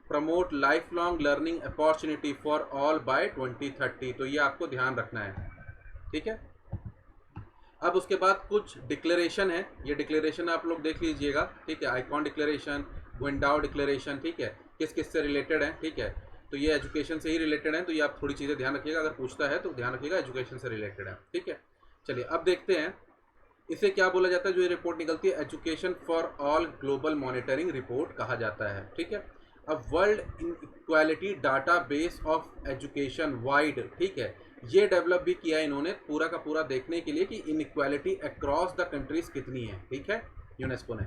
S1: promote life long learning opportunity for all by 2030। तो ये आपको ध्यान रखना है, ठीक है। अब उसके बाद कुछ डिक्लेरेशन है, ये डिक्लेरेशन आप लोग देख लीजिएगा, ठीक है। आइकॉन डिक्लेरेशन, गुइंडाओ डिक्लेरेशन, ठीक है, किस किस से रिलेटेड है, ठीक है। तो ये एजुकेशन से ही रिलेटेड है, तो ये आप थोड़ी चीज़ें ध्यान रखिएगा, अगर पूछता है तो ध्यान रखिएगा एजुकेशन से रिलेटेड है, ठीक है। चलिए अब देखते हैं इसे क्या बोला जाता है, जो ये रिपोर्ट निकलती है, education for all global monitoring report कहा जाता है, ठीक है। अब world inequality data base of education wide, ठीक है, ये डेवलप भी किया इन्होंने पूरा का पूरा देखने के लिए कि इनइक्वालिटी अक्रॉस द कंट्रीज कितनी है, ठीक है, यूनेस्को ने।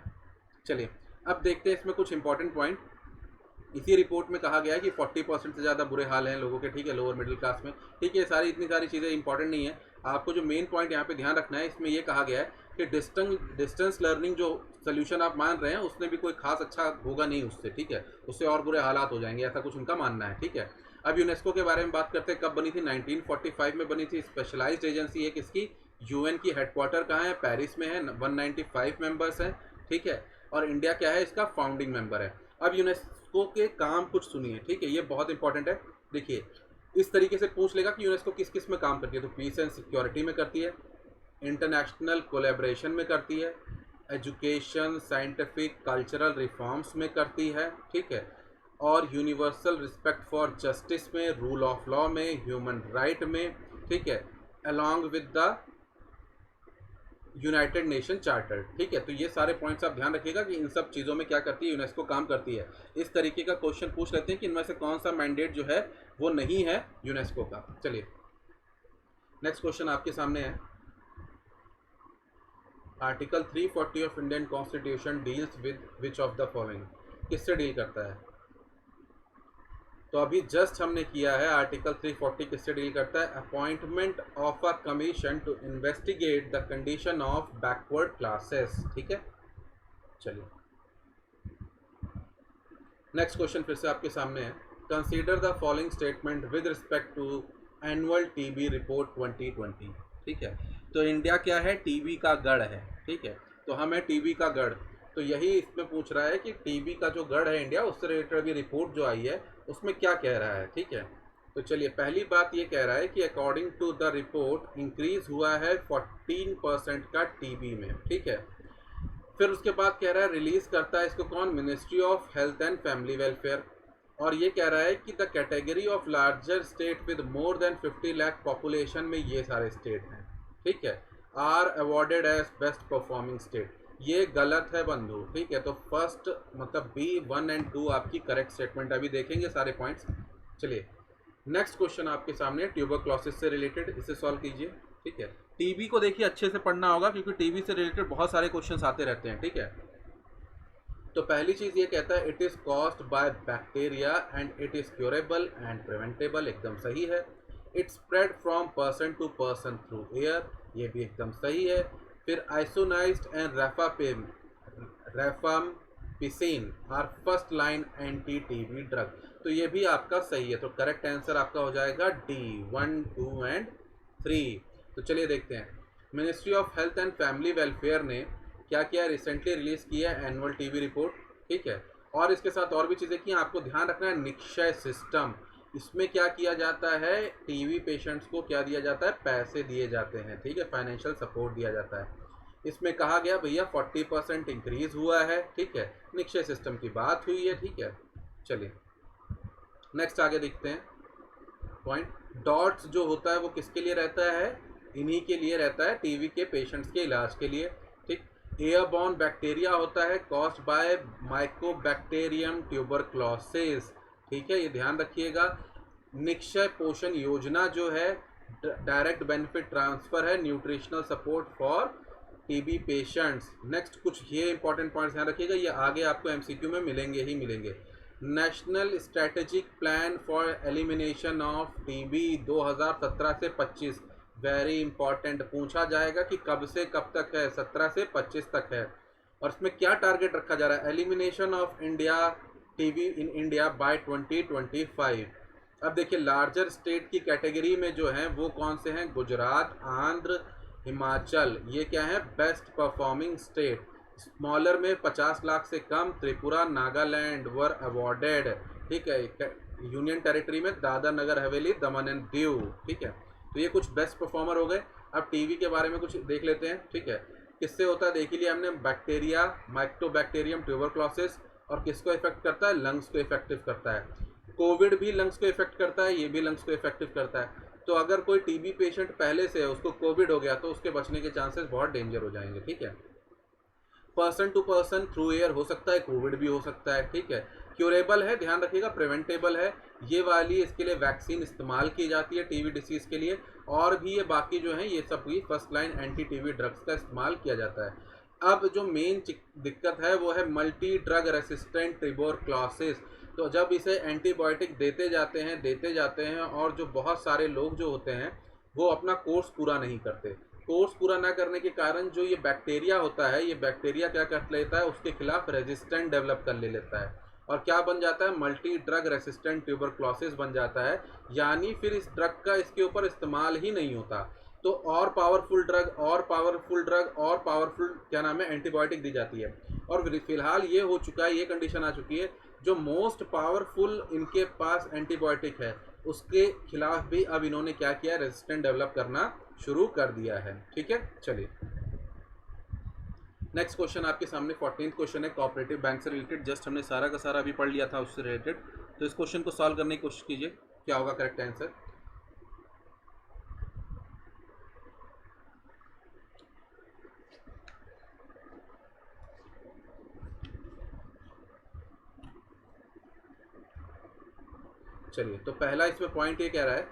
S1: चलिए अब देखते हैं इसमें कुछ इंपॉर्टेंट पॉइंट। इसी रिपोर्ट में कहा गया है कि 40% से ज़्यादा बुरे हाल हैं लोगों के, ठीक है, लोअर मिडिल क्लास में, ठीक है। इतनी सारी चीज़ें इंपॉर्टेंट नहीं है, आपको जो मेन पॉइंट यहाँ पे ध्यान रखना है, इसमें ये कहा गया है कि डिस्टेंस लर्निंग जो सोल्यूशन आप मान रहे हैं उसमें भी कोई खास अच्छा होगा नहीं उससे, ठीक है, उससे और बुरे हालात हो जाएंगे, ऐसा कुछ उनका मानना है, ठीक है। अब यूनेस्को के बारे में बात करते हैं, कब बनी थी, 1945 में बनी थी। स्पेशलाइज्ड एजेंसी है किसकी, UN की। हेडक्वार्टर कहाँ है, पेरिस में है। 195 मेंबर्स हैं, ठीक है। और इंडिया क्या है, इसका फाउंडिंग मेंबर है। अब यूनेस्को के काम कुछ सुनिए, ठीक है, ये बहुत इंपॉर्टेंट है। देखिए इस तरीके से पूछ लेगा कि यूनेस्को किस किस में काम करती है, तो पीस एंड सिक्योरिटी में करती है, इंटरनेशनल कोलैबोरेशन में करती है, एजुकेशन, साइंटिफिक, कल्चरल रिफॉर्म्स में करती है, ठीक है, और यूनिवर्सल रिस्पेक्ट फॉर जस्टिस में, रूल ऑफ लॉ में, ह्यूमन राइट में, ठीक है, along with the United nation charter, ठीक है। तो ये सारे पॉइंट्स आप ध्यान रखिएगा कि इन सब चीज़ों में क्या करती है, यूनेस्को काम करती है। इस तरीके का क्वेश्चन पूछ लेते हैं कि इनमें से कौन सा मैंडेट जो है वो नहीं है यूनेस्को का। चलिए नेक्स्ट क्वेश्चन आपके सामने है, article 340 of Indian constitution deals with which of the following, किससे डील करता है। तो अभी जस्ट हमने किया है, आर्टिकल 340 किससे डील करता है, appointment of a commission to investigate the condition of backward classes, ठीक है। चलिए नेक्स्ट क्वेश्चन फिर से आपके सामने है, consider the following statement with respect to annual TB report 2020, ठीक है। तो इंडिया क्या है, टीबी का गढ़ है, ठीक है। तो हम है टीबी का गढ़, तो यही इसमें पूछ रहा है कि टीबी का जो गढ़ है इंडिया, उससे रिलेटेड अभी रिपोर्ट जो आई है उसमें क्या कह रहा है, ठीक है। तो चलिए पहली बात ये कह रहा है कि according to the report increase हुआ है 14% का टीबी में, ठीक है। फिर उसके बाद कह रहा है रिलीज करता है इसको कौन, ministry of health and family welfare. और ये कह रहा है कि the category of larger state with more than 50 lakh population में ये सारे स्टेट हैं, ठीक है, are awarded as best performing state. ये गलत है बंधु, ठीक है। तो फर्स्ट मतलब B1 और 2 आपकी करेक्ट स्टेटमेंट, अभी देखेंगे सारे पॉइंट्स। चलिए नेक्स्ट क्वेश्चन आपके सामने ट्यूबरक्लोसिस से रिलेटेड, इसे सॉल्व कीजिए, ठीक है। टीबी को देखिए अच्छे से पढ़ना होगा क्योंकि टीबी से रिलेटेड बहुत सारे क्वेश्चंस आते रहते हैं, ठीक है। तो पहली चीज़ ये कहता है it is caused by bacteria and it is curable and preventable, एकदम सही है। It spread from person to person through air, ये भी एकदम सही है। फिर isoniazid and rifampicin are first line anti TB drug, तो ये भी आपका सही है। तो करेक्ट आंसर आपका हो जाएगा D 1, 2 एंड 3। तो चलिए देखते हैं, ministry of health and family welfare ने क्या किया, रिसेंटली रिलीज किया है एनुअल टीबी रिपोर्ट, ठीक है। और इसके साथ और भी चीज़ें की, आपको ध्यान रखना है निक्षय सिस्टम, इसमें क्या किया जाता है, टीबी पेशेंट्स को क्या दिया जाता है, पैसे दिए जाते हैं, ठीक है, फाइनेंशियल सपोर्ट दिया जाता है। इसमें कहा गया भैया 40% इंक्रीज हुआ है, ठीक है, निक्षय सिस्टम की बात हुई है, ठीक है। चलिए नेक्स्ट आगे देखते हैं, पॉइंट। डॉट्स जो होता है वो किसके लिए रहता है, इन्हीं के लिए रहता है, टीबी के पेशेंट्स के इलाज के लिए, ठीक। एयरबॉर्न बैक्टीरिया होता है कॉज्ड बाय माइकोबैक्टीरियम ट्यूबरक्लोसिस, ठीक है, ये ध्यान रखिएगा। निक्षय पोषण योजना जो है डायरेक्ट बेनिफिट ट्रांसफर है, nutritional support for TB patients. Next कुछ ये इंपॉर्टेंट पॉइंट्स ध्यान रखिएगा, ये आगे आपको एमसीक्यू में मिलेंगे ही मिलेंगे। National strategic plan for elimination of TB 2017 से 25, वेरी इंपॉर्टेंट, पूछा जाएगा कि कब से कब तक है, 17 से 25 तक है, और इसमें क्या टारगेट रखा जा रहा है, elimination of India TB in India by 2025। अब देखिए लार्जर स्टेट की कैटेगरी में जो हैं वो कौन से हैं, गुजरात, आंध्र, हिमाचल, ये क्या है बेस्ट परफॉर्मिंग स्टेट। स्मॉलर में 50 लाख से कम त्रिपुरा, नागालैंड वर अवॉर्डेड, ठीक है। यूनियन टेरिटरी में दादरा नगर हवेली, दमन एंड दीव, ठीक है। तो ये कुछ बेस्ट परफॉर्मर हो गए। अब टीबी के बारे में कुछ देख लेते हैं, ठीक है। किससे होता है देख ही लिया हमने, बैक्टीरिया माइकोबैक्टीरियम ट्यूबरक्लोसिस, और किसको इफेक्ट करता है, लंग्स को इफेक्टिव करता है। कोविड भी लंग्स को इफेक्ट करता है, ये भी लंग्स को इफेक्टिव करता है। तो अगर कोई टीबी पेशेंट पहले से है, उसको कोविड हो गया, तो उसके बचने के चांसेस बहुत डेंजर हो जाएंगे, ठीक है। Person to person through air हो सकता है, कोविड भी हो सकता है, ठीक है। क्यूरेबल है, ध्यान रखिएगा, प्रिवेंटेबल है, ये वाली इसके लिए वैक्सीन इस्तेमाल की जाती है टीबी डिसीज़ के लिए, और भी ये बाकी जो हैं ये सब भी first line anti TB drugs का इस्तेमाल किया जाता है। अब जो मेन दिक्कत है वो है मल्टी ड्रग रेसिस्टेंट ट्यूबरक्लोसिस। तो जब इसे एंटीबायोटिक देते जाते हैं और जो बहुत सारे लोग जो होते हैं वो अपना कोर्स पूरा नहीं करते, कोर्स पूरा ना करने के कारण जो ये बैक्टीरिया होता है, ये बैक्टीरिया क्या कर लेता है, उसके खिलाफ रेजिस्टेंट डेवलप कर ले लेता है, और क्या बन जाता है, मल्टी ड्रग रेसिस्टेंट ट्यूबरक्लोसिस बन जाता है। यानी फिर इस ड्रग का इसके ऊपर इस्तेमाल ही नहीं होता, तो और पावरफुल क्या नाम है, एंटीबायोटिक दी जाती है। और फिलहाल ये हो चुका है, ये कंडीशन आ चुकी है, जो मोस्ट पावरफुल इनके पास एंटीबायोटिक है उसके खिलाफ भी अब इन्होंने क्या किया, रेजिस्टेंट डेवलप करना शुरू कर दिया है, ठीक है। चलिए नेक्स्ट क्वेश्चन आपके सामने 14th क्वेश्चन है, कोऑपरेटिव बैंक से रिलेटेड। जस्ट हमने सारा का सारा अभी पढ़ लिया था उससे रिलेटेड, तो इस क्वेश्चन को सॉल्व करने की कोशिश कीजिए, क्या होगा करेक्ट आंसर। चलिए तो पहला इसमें पॉइंट ये कह रहा है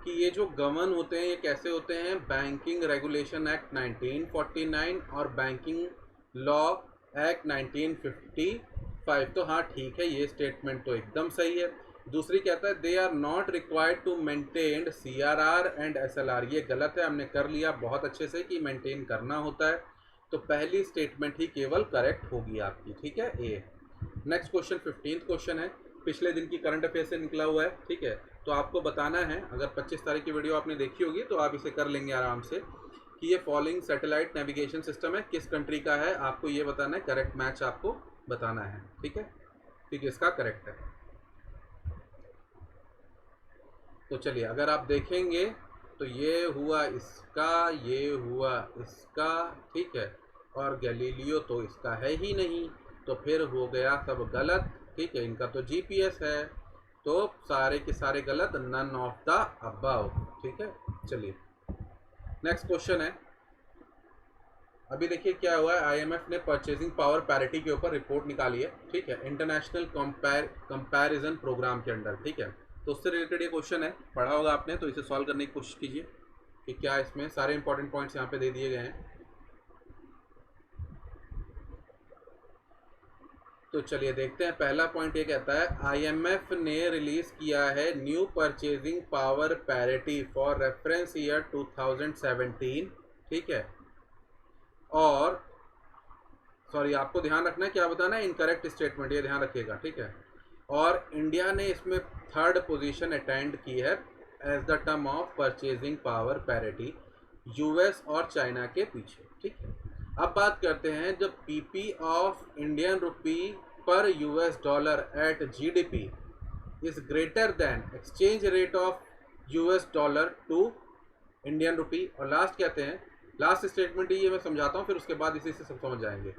S1: कि ये जो गवर्न होते हैं ये कैसे होते हैं, बैंकिंग रेगुलेशन एक्ट 1949 और बैंकिंग लॉ एक्ट 1955। तो हाँ ठीक है, ये स्टेटमेंट तो एकदम सही है। दूसरी कहता है they are not required to maintain CRR and SLR, ये गलत है, हमने कर लिया बहुत अच्छे से कि मेंटेन करना होता है। तो पहली स्टेटमेंट ही केवल करेक्ट होगी आपकी, ठीक है, ए। नेक्स्ट क्वेश्चन 15th क्वेश्चन है, पिछले दिन की करंट अफेयर से निकला हुआ है, ठीक है। तो आपको बताना है, अगर 25 तारीख की वीडियो आपने देखी होगी तो आप इसे कर लेंगे आराम से, कि ये फॉलोइंग सैटेलाइट नेविगेशन सिस्टम है किस कंट्री का है, आपको ये बताना है, करेक्ट मैच आपको बताना है, ठीक है, ठीक है, इसका करेक्ट है। तो चलिए अगर आप देखेंगे तो ये हुआ इसका, ये हुआ इसका, ठीक है, और गैलीलियो तो इसका है ही नहीं, तो फिर हो गया सब गलत, ठीक है। इनका तो GPS है, तो सारे के सारे गलत, नन ऑफ द अबव, ठीक है। चलिए नेक्स्ट क्वेश्चन है, अभी देखिए क्या हुआ है, IMF ने परचेजिंग पावर पैरिटी के ऊपर रिपोर्ट निकाली है, ठीक है, इंटरनेशनल कंपैरिजन प्रोग्राम के अंडर, ठीक है। तो उससे रिलेटेड ये क्वेश्चन है, पढ़ा होगा आपने, तो इसे सॉल्व करने की कोशिश कीजिए कि क्या इसमें सारे इंपॉर्टेंट पॉइंट्स यहाँ पे दे दिए गए हैं। तो चलिए देखते हैं, पहला पॉइंट ये कहता है IMF ने रिलीज किया है new purchasing power parity for reference year 2017, ठीक है। और सॉरी आपको ध्यान रखना है, क्या बताना है, इनकरेक्ट स्टेटमेंट, ये ध्यान रखिएगा, ठीक है। और इंडिया ने इसमें 3rd पोजीशन अटेंड की है as the term of purchasing power parity, US और चाइना के पीछे, ठीक है। अब बात करते हैं, जब PP ऑफ इंडियन रुपी पर US dollar at GDP is greater than exchange rate of US dollar to Indian rupee, और लास्ट कहते हैं, लास्ट स्टेटमेंट ये मैं समझाता हूँ, फिर उसके बाद इसी से सब समझ जाएंगे।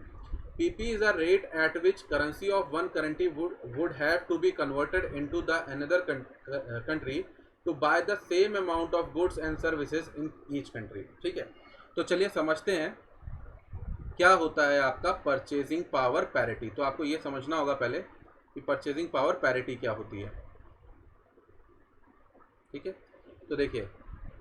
S1: PP is a rate at which currency of one country would have to be converted into the another country to buy the same amount of goods and services in each country. ठीक है, तो चलिए समझते हैं क्या होता है आपका परचेजिंग पावर पैरिटी। तो आपको ये समझना होगा पहले कि परचेजिंग पावर पैरिटी क्या होती है। ठीक है, तो देखिए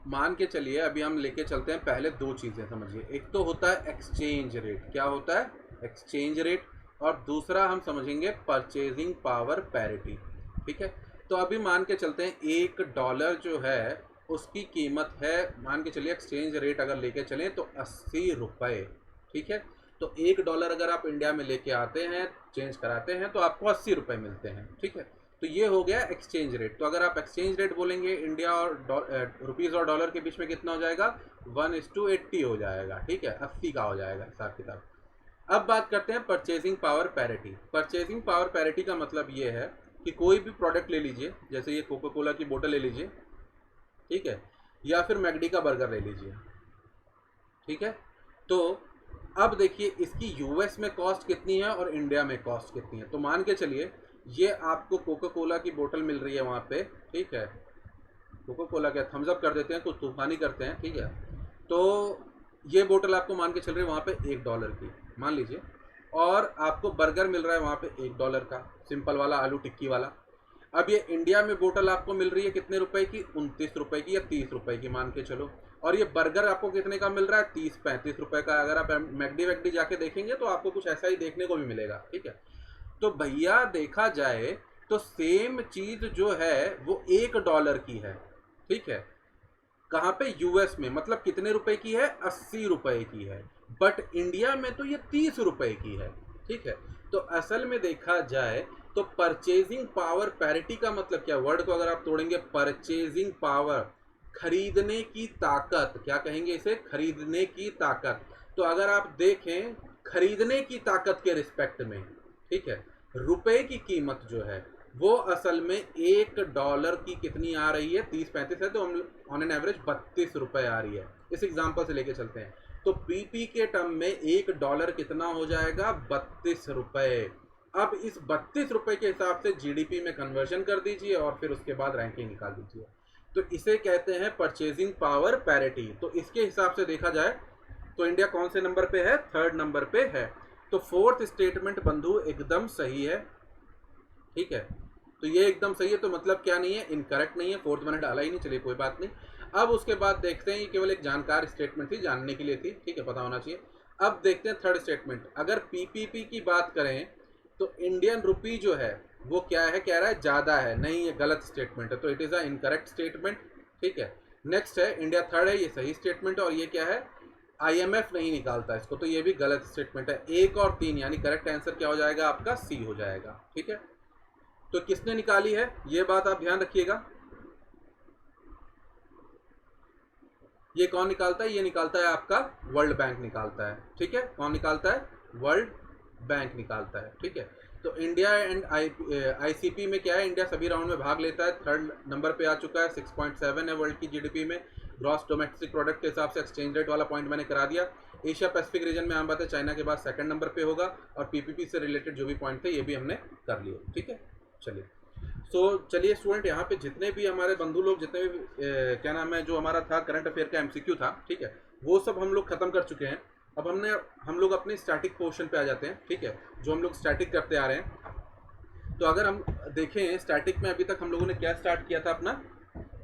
S1: मान के चलिए अभी हम लेके चलते हैं पहले दो चीज़ें समझिए। एक तो होता है एक्सचेंज रेट, क्या होता है एक्सचेंज रेट, और दूसरा हम समझेंगे परचेजिंग पावर पैरिटी। ठीक है, तो अभी मान के चलते हैं $1 जो है उसकी कीमत है, मान के चलिए एक्सचेंज रेट अगर लेके चलें तो 80 रुपये। ठीक है, तो $1 अगर आप इंडिया में लेके आते हैं चेंज कराते हैं तो आपको 80 रुपये मिलते हैं। ठीक है, तो ये हो गया एक्सचेंज रेट। तो अगर आप एक्सचेंज रेट बोलेंगे इंडिया और रुपीज़ और डॉलर के बीच में कितना हो जाएगा, 1:80 हो जाएगा। ठीक है, 80 का हो जाएगा हिसाब किताब। अब बात करते हैं purchasing power parity. Purchasing power parity का मतलब ये है कि कोई भी प्रोडक्ट ले लीजिए, जैसे ये कोका कोला की बोतल ले लीजिए, ठीक है, या फिर मैकडी का बर्गर ले लीजिए। ठीक है, तो अब देखिए इसकी यूएस में कॉस्ट कितनी है और इंडिया में कॉस्ट कितनी है। तो मान के चलिए ये आपको कोका कोला की बोतल मिल रही है वहाँ पे, ठीक है, कोका कोला क्या थम्स अप कर देते हैं, कुछ तूफानी करते हैं। ठीक है, तो ये बोतल आपको मान के चल रही है वहाँ पे $1 की मान लीजिए, और आपको बर्गर मिल रहा है वहाँ पे $1 का सिंपल वाला आलू टिक्की वाला। अब ये इंडिया में बोतल आपको मिल रही है कितने रुपए की, 29 रुपए की या 30 रुपए की मान के चलो, और ये बर्गर आपको कितने का मिल रहा है, 30-35 रुपए का। अगर आप मैकडी वैकडी जाके देखेंगे तो आपको कुछ ऐसा ही देखने को भी मिलेगा। ठीक है, तो भैया देखा जाए तो सेम चीज जो है वो $1 की है। ठीक है, कहाँ पे, यूएस में, मतलब कितने रुपए की है, 80 रुपए की है, बट इंडिया में तो ये 30 रुपए की है। ठीक है, तो असल में देखा जाए तो परचेजिंग पावर पैरिटी का मतलब क्या, वर्ड को अगर आप तोड़ेंगे, परचेजिंग पावर, खरीदने की ताकत, क्या कहेंगे इसे, खरीदने की ताकत। तो अगर आप देखें खरीदने की ताकत के रिस्पेक्ट में, ठीक है, रुपए की कीमत जो है वो असल में $1 की कितनी आ रही है, 30-35 है, तो हम ऑन एन एवरेज 32 रुपए आ रही है। इस एग्जांपल से लेके चलते हैं, तो पीपी के टर्म में $1 कितना हो जाएगा, 32 रुपए। अब इस 32 रुपए के हिसाब से जीडीपी में कन्वर्जन कर दीजिए और फिर उसके बाद रैंकिंग निकाल दीजिए। तो इसे कहते हैं परचेजिंग पावर पैरिटी। तो इसके हिसाब से देखा जाए तो इंडिया कौन से नंबर पे है, 3rd नंबर पे है। तो 4th स्टेटमेंट बंधु एकदम सही है। ठीक है, तो ये एकदम सही है, तो मतलब क्या नहीं है, इनकरेक्ट नहीं है, 4th मैंने डाला ही नहीं, चलिए कोई बात नहीं। अब उसके बाद देखते हैं, ये केवल एक जानकार स्टेटमेंट थी, जानने के लिए थी, ठीक है, पता होना चाहिए। अब देखते हैं 3rd स्टेटमेंट। अगर पीपीपी की बात करें तो इंडियन रुपी जो है वो क्या है, कह रहा है ज़्यादा है, नहीं ये गलत स्टेटमेंट है, तो it is a incorrect statement. ठीक है, नेक्स्ट है इंडिया 3rd है, ये सही स्टेटमेंट है, और ये क्या है, IMF नहीं निकालता इसको, तो ये भी गलत स्टेटमेंट है। 1 और 3 यानी करेक्ट आंसर क्या हो जाएगा आपका, सी हो जाएगा। ठीक है, तो किसने निकाली है ये बात आप ध्यान रखिएगा, ये कौन निकालता है, ये निकालता है आपका वर्ल्ड बैंक निकालता है। ठीक है, कौन निकालता है, वर्ल्ड बैंक निकालता है। ठीक है, तो इंडिया एंड ICP में क्या है, इंडिया सभी राउंड में भाग लेता है, 3rd नंबर पे आ चुका है, 6.7 है वर्ल्ड की जीडीपी में, ग्रॉस डोमेस्टिक प्रोडक्ट के हिसाब से। एक्सचेंज रेट वाला पॉइंट मैंने करा दिया। एशिया पैसिफिक रीजन में आम बात है चाइना के बाद 2nd नंबर पे होगा, और पीपीपी से रिलेटेड जो भी पॉइंट थे ये भी हमने कर लिए। ठीक है, चलिए चलिए स्टूडेंट, यहाँ पे जितने भी हमारे बंधु लोग, जितने भी क्या नाम है, जो हमारा था करंट अफेयर का MCQ था, ठीक है, वो सब हम लोग खत्म कर चुके हैं। अब हम लोग अपने स्टैटिक पोर्शन पे आ जाते हैं। ठीक है, जो हम लोग स्टैटिक करते आ रहे हैं, तो अगर हम देखें स्टैटिक में अभी तक हम लोगों ने क्या स्टार्ट किया था, अपना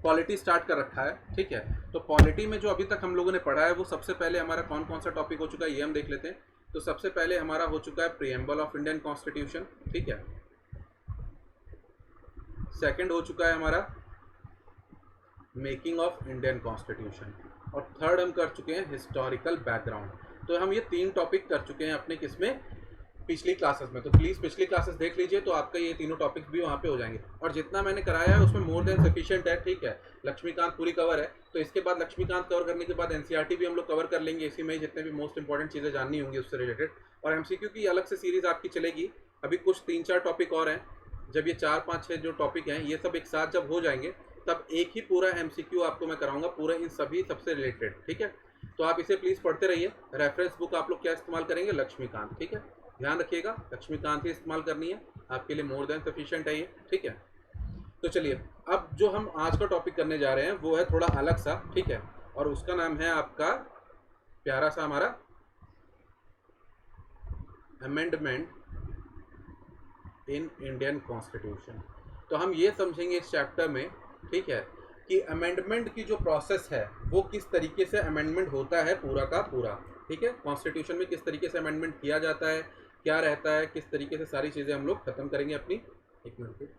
S1: पॉलिटी स्टार्ट कर रखा है। ठीक है, तो पॉलिटी में जो अभी तक हम लोगों ने पढ़ा है वो सबसे पहले हमारा कौन कौन सा टॉपिक हो चुका है ये हम देख लेते हैं। तो सबसे पहले हमारा हो चुका है प्रीएम्बल ऑफ इंडियन कॉन्स्टिट्यूशन। ठीक है, सेकंड हो चुका है हमारा मेकिंग ऑफ इंडियन कॉन्स्टिट्यूशन, और 3rd हम कर चुके हैं हिस्टोरिकल बैकग्राउंड। तो हम ये 3 टॉपिक कर चुके हैं अपने किसमें, पिछली क्लासेस में। तो प्लीज़ पिछली क्लासेस देख लीजिए, तो आपका ये तीनों टॉपिक्स भी वहाँ पे हो जाएंगे, और जितना मैंने कराया है उसमें मोर देन सफिशिएंट है। ठीक है, लक्ष्मीकांत पूरी कवर है, तो इसके बाद लक्ष्मीकांत कवर करने के बाद NCERT भी हम लोग कवर कर लेंगे, इसी में जितने भी मोस्ट इंपॉर्टेंट चीज़ें जाननी होंगी उससे रिलेटेड, और MCQ की अलग से सीरीज़ आपकी चलेगी। अभी कुछ 3-4 टॉपिक और हैं, जब ये 4-5-6 जो टॉपिक हैं ये सब एक साथ जब हो जाएंगे तब एक ही पूरा MCQ आपको मैं कराऊंगा, पूरा इन सभी सबसे रिलेटेड। ठीक है, तो आप इसे प्लीज़ पढ़ते रहिए। रेफरेंस बुक आप लोग क्या इस्तेमाल करेंगे, लक्ष्मीकांत। ठीक है, ध्यान रखिएगा, लक्ष्मीकांत ही इस्तेमाल करनी है, आपके लिए मोर देन सफिशिएंट है ये। ठीक है, तो चलिए, अब जो हम आज का टॉपिक करने जा रहे हैं वो है थोड़ा अलग सा, ठीक है, और उसका नाम है आपका प्यारा सा हमारा अमेंडमेंट इन इंडियन कॉन्स्टिट्यूशन। तो हम ये समझेंगे इस चैप्टर में, ठीक है, कि अमेंडमेंट की जो प्रोसेस है वो किस तरीके से अमेंडमेंट होता है पूरा का पूरा, ठीक है, कॉन्स्टिट्यूशन में किस तरीके से अमेंडमेंट किया जाता है, क्या रहता है, किस तरीके से सारी चीज़ें हम लोग खत्म करेंगे अपनी। एक मिनट,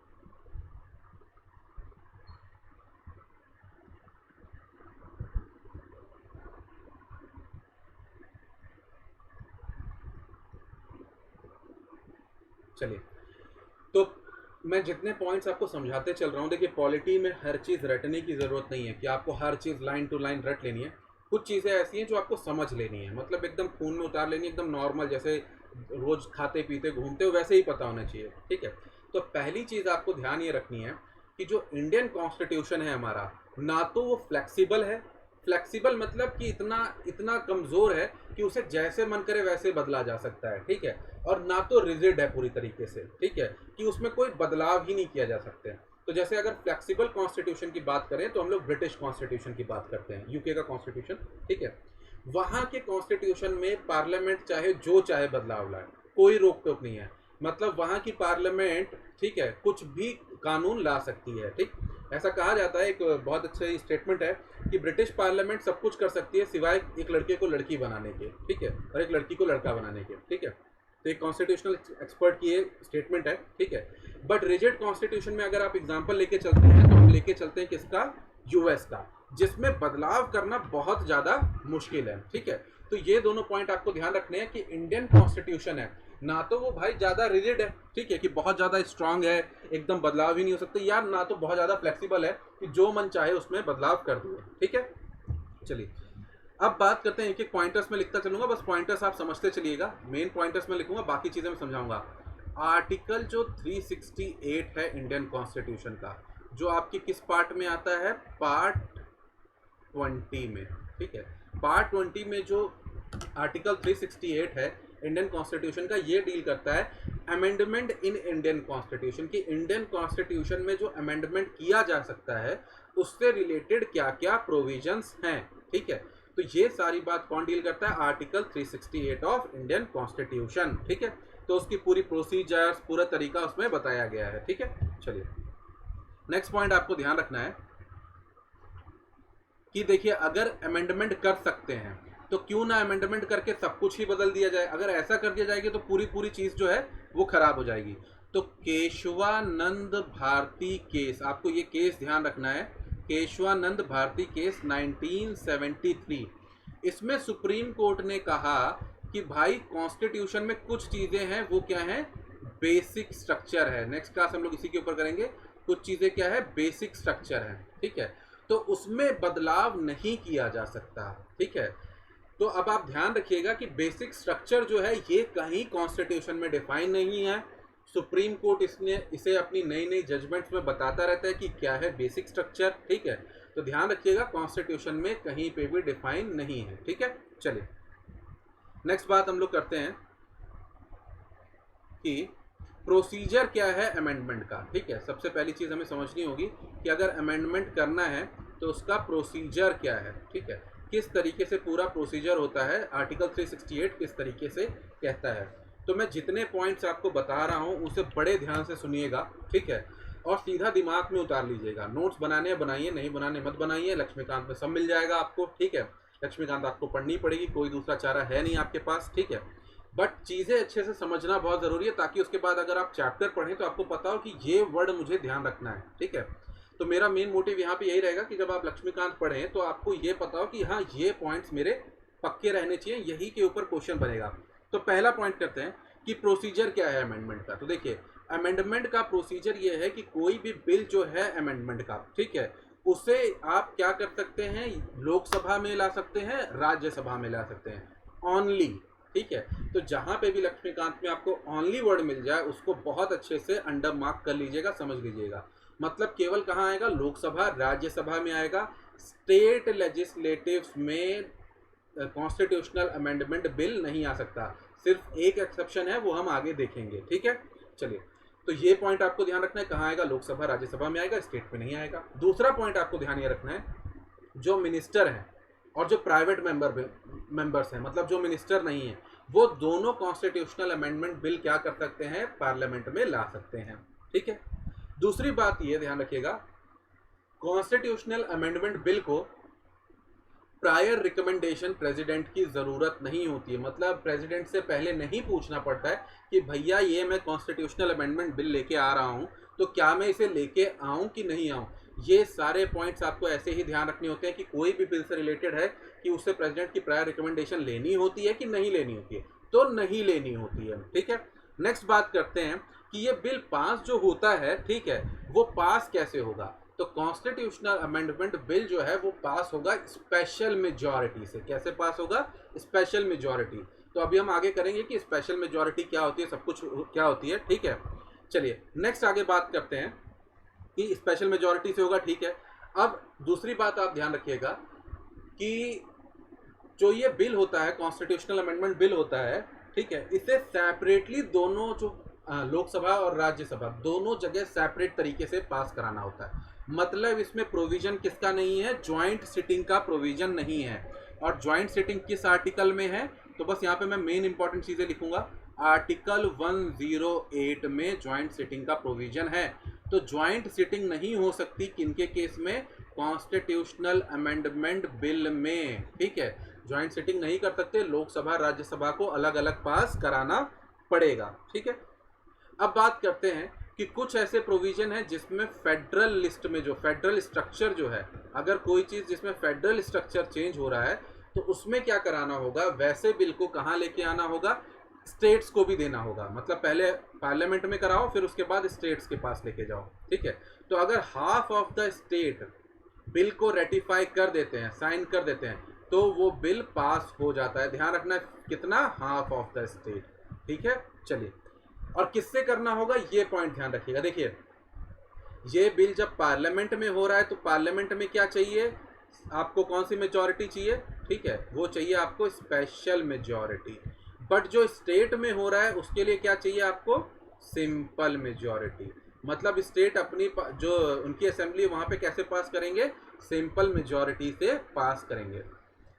S1: चलिए, तो मैं जितने पॉइंट्स आपको समझाते चल रहा हूँ, देखिए पॉलिटी में हर चीज़ रटने की ज़रूरत नहीं है कि आपको हर चीज़ लाइन टू लाइन रट लेनी है। कुछ चीज़ें ऐसी हैं जो आपको समझ लेनी है, मतलब एकदम खून में उतार लेनी है, एकदम नॉर्मल, जैसे रोज़ खाते पीते घूमते हो वैसे ही पता होना चाहिए, ठीक है। तो पहली चीज़ आपको ध्यान ये रखनी है कि जो इंडियन कॉन्स्टिट्यूशन है हमारा, ना तो वो फ्लेक्सिबल है, फ्लेक्सिबल मतलब कि इतना इतना कमज़ोर है कि उसे जैसे मन करे वैसे बदला जा सकता है, ठीक है, और ना तो रिजिड है पूरी तरीके से, ठीक है, कि उसमें कोई बदलाव ही नहीं किया जा सकते। तो जैसे अगर फ्लेक्सिबल कॉन्स्टिट्यूशन की बात करें तो हम लोग ब्रिटिश कॉन्स्टिट्यूशन की बात करते हैं, यूके का कॉन्स्टिट्यूशन, ठीक है। वहाँ के कॉन्स्टिट्यूशन में पार्लियामेंट चाहे जो चाहे बदलाव लाए, कोई रोक टोक नहीं है, मतलब वहाँ की पार्लियामेंट, ठीक है, कुछ भी कानून ला सकती है, ठीक। ऐसा कहा जाता है, एक बहुत अच्छा स्टेटमेंट है कि ब्रिटिश पार्लियामेंट सब कुछ कर सकती है सिवाय एक लड़के को लड़की बनाने के, ठीक है, और एक लड़की को लड़का बनाने के, ठीक है। तो एक कॉन्स्टिट्यूशनल एक्सपर्ट की ये स्टेटमेंट है, ठीक है। बट रिजिड कॉन्स्टिट्यूशन में अगर आप एग्जांपल लेके चलते हैं तो हम लेके चलते हैं किसका, यूएस का, जिसमें बदलाव करना बहुत ज़्यादा मुश्किल है, ठीक है। तो ये दोनों पॉइंट आपको ध्यान रखने हैं कि इंडियन कॉन्स्टिट्यूशन है ना तो वो भाई ज़्यादा रिजिड है, ठीक है, कि बहुत ज़्यादा स्ट्रांग है, एकदम बदलाव ही नहीं हो सकते, या ना तो बहुत ज़्यादा फ्लेक्सिबल है कि जो मन चाहे उसमें बदलाव कर दिए, ठीक है। चलिए, अब बात करते हैं, एक एक पॉइंटर्स में लिखता चलूंगा, बस पॉइंटर्स आप समझते चलिएगा, मेन पॉइंटर्स में लिखूंगा, बाकी चीज़ें मैं समझाऊंगा। आर्टिकल जो 368 है इंडियन कॉन्स्टिट्यूशन का, जो आपके किस पार्ट में आता है, पार्ट 20 में, ठीक है। पार्ट 20 में जो आर्टिकल 368 है इंडियन कॉन्स्टिट्यूशन का, ये डील करता है अमेंडमेंट इन इंडियन कॉन्स्टिट्यूशन, कि इंडियन कॉन्स्टिट्यूशन में जो अमेंडमेंट किया जा सकता है उससे रिलेटेड क्या क्या प्रोविजंस हैं, ठीक है। तो ये सारी बात कौन डील करता है, आर्टिकल 368 ऑफ इंडियन कॉन्स्टिट्यूशन, ठीक है। तो उसकी पूरी प्रोसीजर्स, पूरा तरीका उसमें बताया गया है, ठीक है। चलिए, नेक्स्ट पॉइंट आपको ध्यान रखना है कि देखिए, अगर अमेंडमेंट कर सकते हैं तो क्यों ना अमेंडमेंट करके सब कुछ ही बदल दिया जाए। अगर ऐसा कर दिया जाएगी तो पूरी पूरी चीज़ जो है वो खराब हो जाएगी। तो केशवानंद भारती केस, आपको ये केस ध्यान रखना है, केशवानंद भारती केस 1973। इसमें सुप्रीम कोर्ट ने कहा कि भाई कॉन्स्टिट्यूशन में कुछ चीज़ें हैं, वो क्या हैं, बेसिक स्ट्रक्चर है। नेक्स्ट क्लास हम लोग इसी के ऊपर करेंगे, कुछ चीज़ें क्या है, बेसिक स्ट्रक्चर है, ठीक है। तो उसमें बदलाव नहीं किया जा सकता, ठीक है। तो अब आप ध्यान रखिएगा कि बेसिक स्ट्रक्चर जो है ये कहीं कॉन्स्टिट्यूशन में डिफाइन नहीं है। सुप्रीम कोर्ट इसे अपनी नई नई जजमेंट्स में बताता रहता है कि क्या है बेसिक स्ट्रक्चर, ठीक है। तो ध्यान रखिएगा, कॉन्स्टिट्यूशन में कहीं पे भी डिफाइन नहीं है, ठीक है। चलिए, नेक्स्ट बात हम लोग करते हैं कि प्रोसीजर क्या है अमेंडमेंट का, ठीक है। सबसे पहली चीज़ हमें समझनी होगी कि अगर अमेंडमेंट करना है तो उसका प्रोसीजर क्या है, ठीक है, किस तरीके से पूरा प्रोसीजर होता है, आर्टिकल 368 किस तरीके से कहता है। तो मैं जितने पॉइंट्स आपको बता रहा हूँ उसे बड़े ध्यान से सुनिएगा, ठीक है, और सीधा दिमाग में उतार लीजिएगा। नोट्स बनाने बनाइए, नहीं बनाने मत बनाइए, लक्ष्मीकांत में सब मिल जाएगा आपको, ठीक है। लक्ष्मीकांत आपको पढ़नी पड़ेगी, कोई दूसरा चारा है नहीं आपके पास, ठीक है। बट चीज़ें अच्छे से समझना बहुत ज़रूरी है, ताकि उसके बाद अगर आप चैप्टर पढ़ें तो आपको पता हो कि ये वर्ड मुझे ध्यान रखना है, ठीक है। तो मेरा मेन मोटिव यहाँ पे यही रहेगा कि जब आप लक्ष्मीकांत पढ़ें तो आपको ये पता हो कि हाँ, ये पॉइंट्स मेरे पक्के रहने चाहिए, यही के ऊपर क्वेश्चन बनेगा। तो पहला पॉइंट करते हैं कि प्रोसीजर क्या है अमेंडमेंट का। तो देखिए, अमेंडमेंट का प्रोसीजर ये है कि कोई भी बिल जो है अमेंडमेंट का, ठीक है, उसे आप क्या कर सकते हैं, लोकसभा में ला सकते हैं, राज्यसभा में ला सकते हैं, ऑनली, ठीक है। तो जहाँ पे भी लक्ष्मीकांत में आपको ऑनली वर्ड मिल जाए उसको बहुत अच्छे से अंडर मार्क कर लीजिएगा, समझ लीजिएगा। मतलब केवल कहाँ आएगा, लोकसभा राज्यसभा में आएगा, स्टेट लेजिस्लेटिव्स में कॉन्स्टिट्यूशनल अमेंडमेंट बिल नहीं आ सकता। सिर्फ एक एक्सेप्शन है, वो हम आगे देखेंगे, ठीक है। चलिए, तो ये पॉइंट आपको ध्यान रखना है, कहाँ आएगा, लोकसभा राज्यसभा में आएगा, स्टेट में नहीं आएगा। दूसरा पॉइंट आपको ध्यान ये रखना है, जो मिनिस्टर हैं और जो प्राइवेट मेंबर्स हैं, मतलब जो मिनिस्टर नहीं है, वो दोनों कॉन्स्टिट्यूशनल अमेंडमेंट बिल क्या कर सकते हैं, पार्लियामेंट में ला सकते हैं। ठीक है। दूसरी बात ये ध्यान रखिएगा, कॉन्स्टिट्यूशनल अमेंडमेंट बिल को प्रायर रिकमेंडेशन प्रेसिडेंट की ज़रूरत नहीं होती है। मतलब प्रेसिडेंट से पहले नहीं पूछना पड़ता है कि भैया ये मैं कॉन्स्टिट्यूशनल अमेंडमेंट बिल लेके आ रहा हूँ, तो क्या मैं इसे लेके आऊँ कि नहीं आऊँ। ये सारे पॉइंट्स आपको ऐसे ही ध्यान रखने होते हैं कि कोई भी बिल से रिलेटेड है कि उससे प्रेसिडेंट की प्रायर रिकमेंडेशन लेनी होती है कि नहीं लेनी होती है, तो नहीं लेनी होती है। ठीक है। नेक्स्ट बात करते हैं कि ये बिल पास जो होता है, ठीक है, वो पास कैसे होगा। तो कॉन्स्टिट्यूशनल अमेंडमेंट बिल जो है वो पास होगा स्पेशल मेजॉरिटी से। कैसे पास होगा, स्पेशल मेजॉरिटी। तो अभी हम आगे करेंगे कि स्पेशल मेजॉरिटी क्या होती है, सब कुछ क्या होती है। ठीक है, चलिए नेक्स्ट आगे बात करते हैं कि स्पेशल मेजॉरिटी से होगा। ठीक है। अब दूसरी बात आप ध्यान रखिएगा कि जो ये बिल होता है, कॉन्स्टिट्यूशनल अमेंडमेंट बिल होता है, ठीक है, इसे सेपरेटली दोनों जो लोकसभा और राज्यसभा दोनों जगह सेपरेट तरीके से पास कराना होता है। मतलब इसमें प्रोविजन किसका नहीं है, ज्वाइंट सिटिंग का प्रोविजन नहीं है। और ज्वाइंट सिटिंग किस आर्टिकल में है, तो बस यहाँ पे मैं मेन इंपॉर्टेंट चीज़ें लिखूंगा। आर्टिकल 108 में ज्वाइंट सिटिंग का प्रोविजन है। तो ज्वाइंट सिटिंग नहीं हो सकती किनके केस में, कॉन्स्टिट्यूशनल अमेंडमेंट बिल में। ठीक है, ज्वाइंट सिटिंग नहीं कर सकते, लोकसभा राज्यसभा को अलग अलग पास कराना पड़ेगा। ठीक है। अब बात करते हैं कि कुछ ऐसे प्रोविजन है जिसमें फेडरल लिस्ट में जो फेडरल स्ट्रक्चर जो है, अगर कोई चीज़ जिसमें फेडरल स्ट्रक्चर चेंज हो रहा है तो उसमें क्या कराना होगा, वैसे बिल को कहाँ लेके आना होगा, स्टेट्स को भी देना होगा। मतलब पहले पार्लियामेंट में कराओ, फिर उसके बाद स्टेट्स के पास लेके जाओ। ठीक है। तो अगर half of the state bill को रेटिफाई कर देते हैं, साइन कर देते हैं, तो वो बिल पास हो जाता है। ध्यान रखना कितना, हाफ ऑफ द स्टेट। ठीक है। चलिए, और किससे करना होगा ये पॉइंट ध्यान रखिएगा। देखिए, ये बिल जब पार्लियामेंट में हो रहा है तो पार्लियामेंट में क्या चाहिए आपको, कौन सी मेजॉरिटी चाहिए, ठीक है, वो चाहिए आपको स्पेशल मेजॉरिटी। बट जो स्टेट में हो रहा है उसके लिए क्या चाहिए आपको, सिंपल मेजॉरिटी। मतलब स्टेट अपनी जो उनकी असेंबली वहाँ पे कैसे पास करेंगे, सिंपल मेजॉरिटी से पास करेंगे।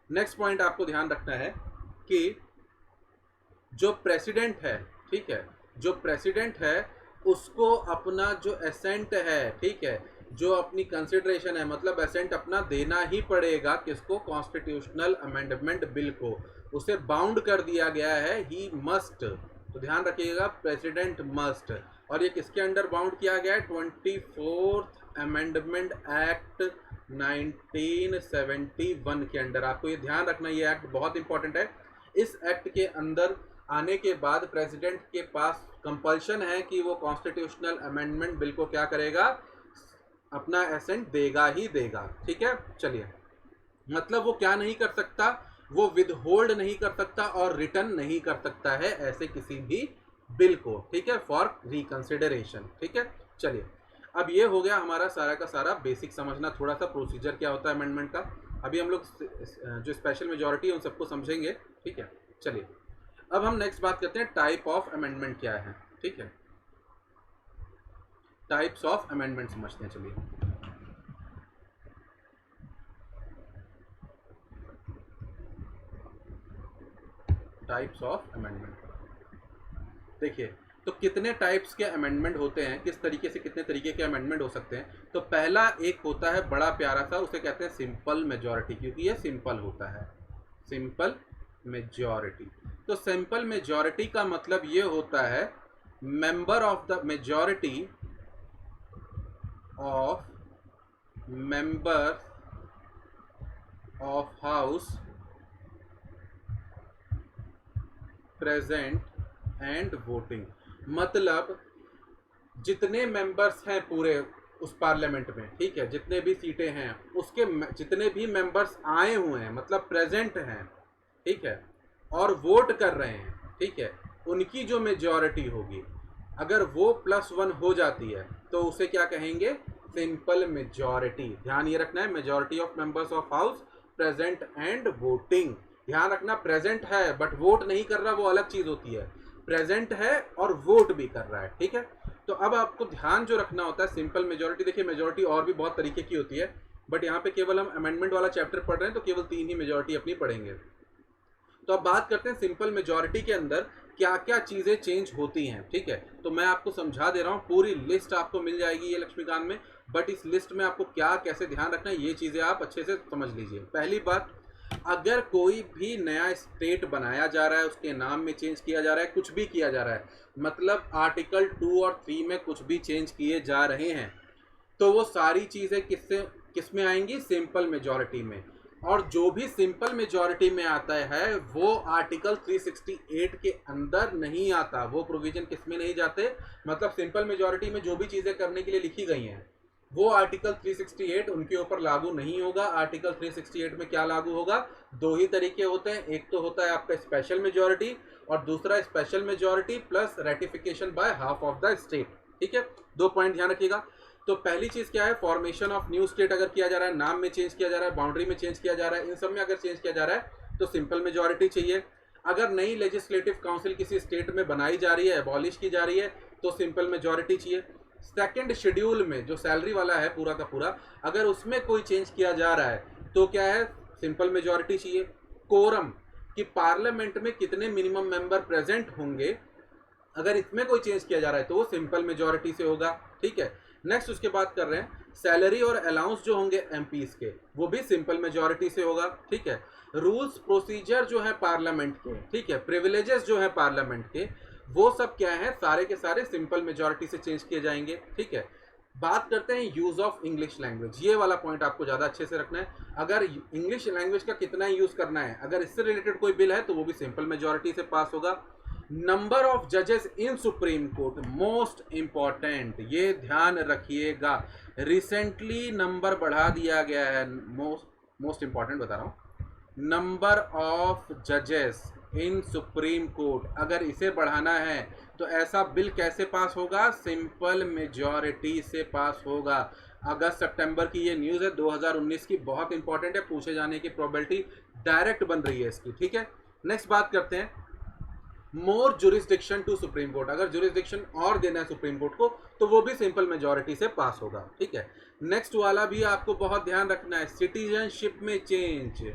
S1: नेक्स्ट पॉइंट आपको ध्यान रखना है कि जो प्रेसिडेंट है, ठीक है, जो प्रेसिडेंट है उसको अपना जो एसेंट है, ठीक है, जो अपनी कंसिडरेशन है, मतलब एसेंट अपना देना ही पड़ेगा किसको, कॉन्स्टिट्यूशनल अमेंडमेंट बिल को। उसे बाउंड कर दिया गया है, ही मस्ट। तो ध्यान रखिएगा, प्रेसिडेंट मस्ट। और ये किसके अंडर बाउंड किया गया है, 24th अमेंडमेंट एक्ट 1971 के अंडर। आपको ये ध्यान रखना, ये एक्ट बहुत इंपॉर्टेंट है। इस एक्ट के अंदर आने के बाद प्रेसिडेंट के पास कंपल्शन है कि वो कॉन्स्टिट्यूशनल अमेंडमेंट बिल को क्या करेगा, अपना एसेंट देगा ही देगा। ठीक है। चलिए, मतलब वो क्या नहीं कर सकता, वो विदहोल्ड नहीं कर सकता और रिटर्न नहीं कर सकता है ऐसे किसी भी बिल को। ठीक है, फॉर रिकंसिडरेशन। ठीक है। चलिए, अब ये हो गया हमारा सारा का सारा बेसिक समझना, थोड़ा सा प्रोसीजर क्या होता है अमेंडमेंट का। अभी हम लोग जो स्पेशल मेजॉरिटी है उन सबको समझेंगे। ठीक है। चलिए, अब हम नेक्स्ट बात करते हैं टाइप ऑफ अमेंडमेंट क्या है। ठीक है, टाइप्स ऑफ अमेंडमेंट समझते हैं। चलिए, टाइप्स ऑफ अमेंडमेंट। देखिए, तो कितने टाइप्स के अमेंडमेंट होते हैं, किस तरीके से कितने तरीके के अमेंडमेंट हो सकते हैं। तो पहला एक होता है बड़ा प्यारा सा, उसे कहते हैं सिंपल मेजॉरिटी, क्योंकि ये सिंपल होता है, सिंपल मेजॉरिटी। तो सिंपल मेजॉरिटी का मतलब ये होता है member of the majority of members of house present and voting. मतलब जितने मेंबर्स हैं पूरे उस पार्लियामेंट में, ठीक है, जितने भी सीटें हैं उसके जितने भी मेंबर्स आए हुए हैं, मतलब प्रेजेंट हैं, ठीक है, और वोट कर रहे हैं, ठीक है, उनकी जो मेजॉरिटी होगी, अगर वो +1 हो जाती है तो उसे क्या कहेंगे, सिंपल मेजॉरिटी। ध्यान ये रखना है, majority of members of house present and voting. ध्यान रखना, प्रेजेंट है बट वोट नहीं कर रहा, वो अलग चीज़ होती है। प्रेजेंट है और वोट भी कर रहा है, ठीक है। तो अब आपको ध्यान जो रखना होता है सिंपल मेजोरिटी, देखिए मेजोरिटी और भी बहुत तरीके की होती है, बट यहाँ पे केवल हम अमेंडमेंट वाला चैप्टर पढ़ रहे हैं तो केवल 3 ही मेजोरिटी अपनी पढ़ेंगे। तो अब बात करते हैं सिंपल मेजोरिटी के अंदर क्या क्या चीज़ें चेंज होती हैं, ठीक है। तो मैं आपको समझा दे रहा हूँ, पूरी लिस्ट आपको मिल जाएगी ये लक्ष्मीकांत में, बट इस लिस्ट में आपको क्या कैसे ध्यान रखना है ये चीज़ें आप अच्छे से समझ लीजिए। पहली बात, अगर कोई भी नया स्टेट बनाया जा रहा है, उसके नाम में चेंज किया जा रहा है, कुछ भी किया जा रहा है, मतलब आर्टिकल 2 और 3 में कुछ भी चेंज किए जा रहे हैं, तो वो सारी चीज़ें किस में आएंगी, सिंपल मेजॉरिटी में। और जो भी सिंपल मेजॉरिटी में आता है वो आर्टिकल 368 के अंदर नहीं आता, वो प्रोविजन किस में नहीं जाते, मतलब सिंपल मेजॉरिटी में जो भी चीज़ें करने के लिए लिखी गई हैं वो आर्टिकल 368 उनके ऊपर लागू नहीं होगा। आर्टिकल 368 में क्या लागू होगा, दो ही तरीके होते हैं, एक तो होता है आपका स्पेशल मेजॉरिटी और दूसरा special majority plus ratification by half of the state, ठीक है। 2 पॉइंट ध्यान रखिएगा। तो पहली चीज क्या है, फॉर्मेशन ऑफ न्यू स्टेट अगर किया जा रहा है, नाम में चेंज किया जा रहा है, बाउंड्री में चेंज किया जा रहा है, इन सब में अगर चेंज किया जा रहा है तो सिंपल मेजॉरिटी चाहिए। अगर नई लेजिस्लेटिव काउंसिल किसी स्टेट में बनाई जा रही है, एबॉलिश की जा रही है, तो सिंपल मेजॉरिटी चाहिए। सेकंड शेड्यूल में जो सैलरी वाला है पूरा का पूरा, अगर उसमें कोई चेंज किया जा रहा है तो क्या है, सिंपल मेजॉरिटी चाहिए। कोरम कि पार्लियामेंट में कितने मिनिमम मेंबर प्रेजेंट होंगे, अगर इसमें कोई चेंज किया जा रहा है तो वो सिंपल मेजॉरिटी से होगा, ठीक है। नेक्स्ट उसके बाद कर रहे हैं सैलरी और अलाउंस जो होंगे एमपीज के, वो भी सिंपल मेजॉरिटी से होगा, ठीक है। रूल्स प्रोसीजर जो है पार्लियामेंट के, ठीक है, प्रिविलेजेस जो है पार्लियामेंट के, वो सब क्या है, सारे के सारे सिंपल मेजॉरिटी से चेंज किए जाएंगे, ठीक है। बात करते हैं यूज ऑफ इंग्लिश लैंग्वेज, ये वाला पॉइंट आपको ज्यादा अच्छे से रखना है। अगर इंग्लिश लैंग्वेज का कितना यूज करना है, अगर इससे रिलेटेड कोई बिल है तो वो भी सिंपल मेजॉरिटी से पास होगा। नंबर ऑफ जजेस इन सुप्रीम कोर्ट, मोस्ट इंपॉर्टेंट, ये ध्यान रखिएगा, रिसेंटली नंबर बढ़ा दिया गया है, मोस्ट इंपॉर्टेंट बता रहा हूं, नंबर ऑफ जजेस इन सुप्रीम कोर्ट, अगर इसे बढ़ाना है तो ऐसा बिल कैसे पास होगा, सिंपल मेजॉरिटी से पास होगा। अगस्त सितंबर की ये न्यूज़ है 2019 की, बहुत इंपॉर्टेंट है, पूछे जाने की प्रोबेबिलिटी डायरेक्ट बन रही है इसकी, ठीक है। नेक्स्ट बात करते हैं मोर जुरिस्डिक्शन टू सुप्रीम कोर्ट, अगर जुरिस्डिक्शन और देना है सुप्रीम कोर्ट को तो वो भी सिंपल मेजॉरिटी से पास होगा, ठीक है। नेक्स्ट वाला भी आपको बहुत ध्यान रखना है, सिटीजनशिप में चेंज,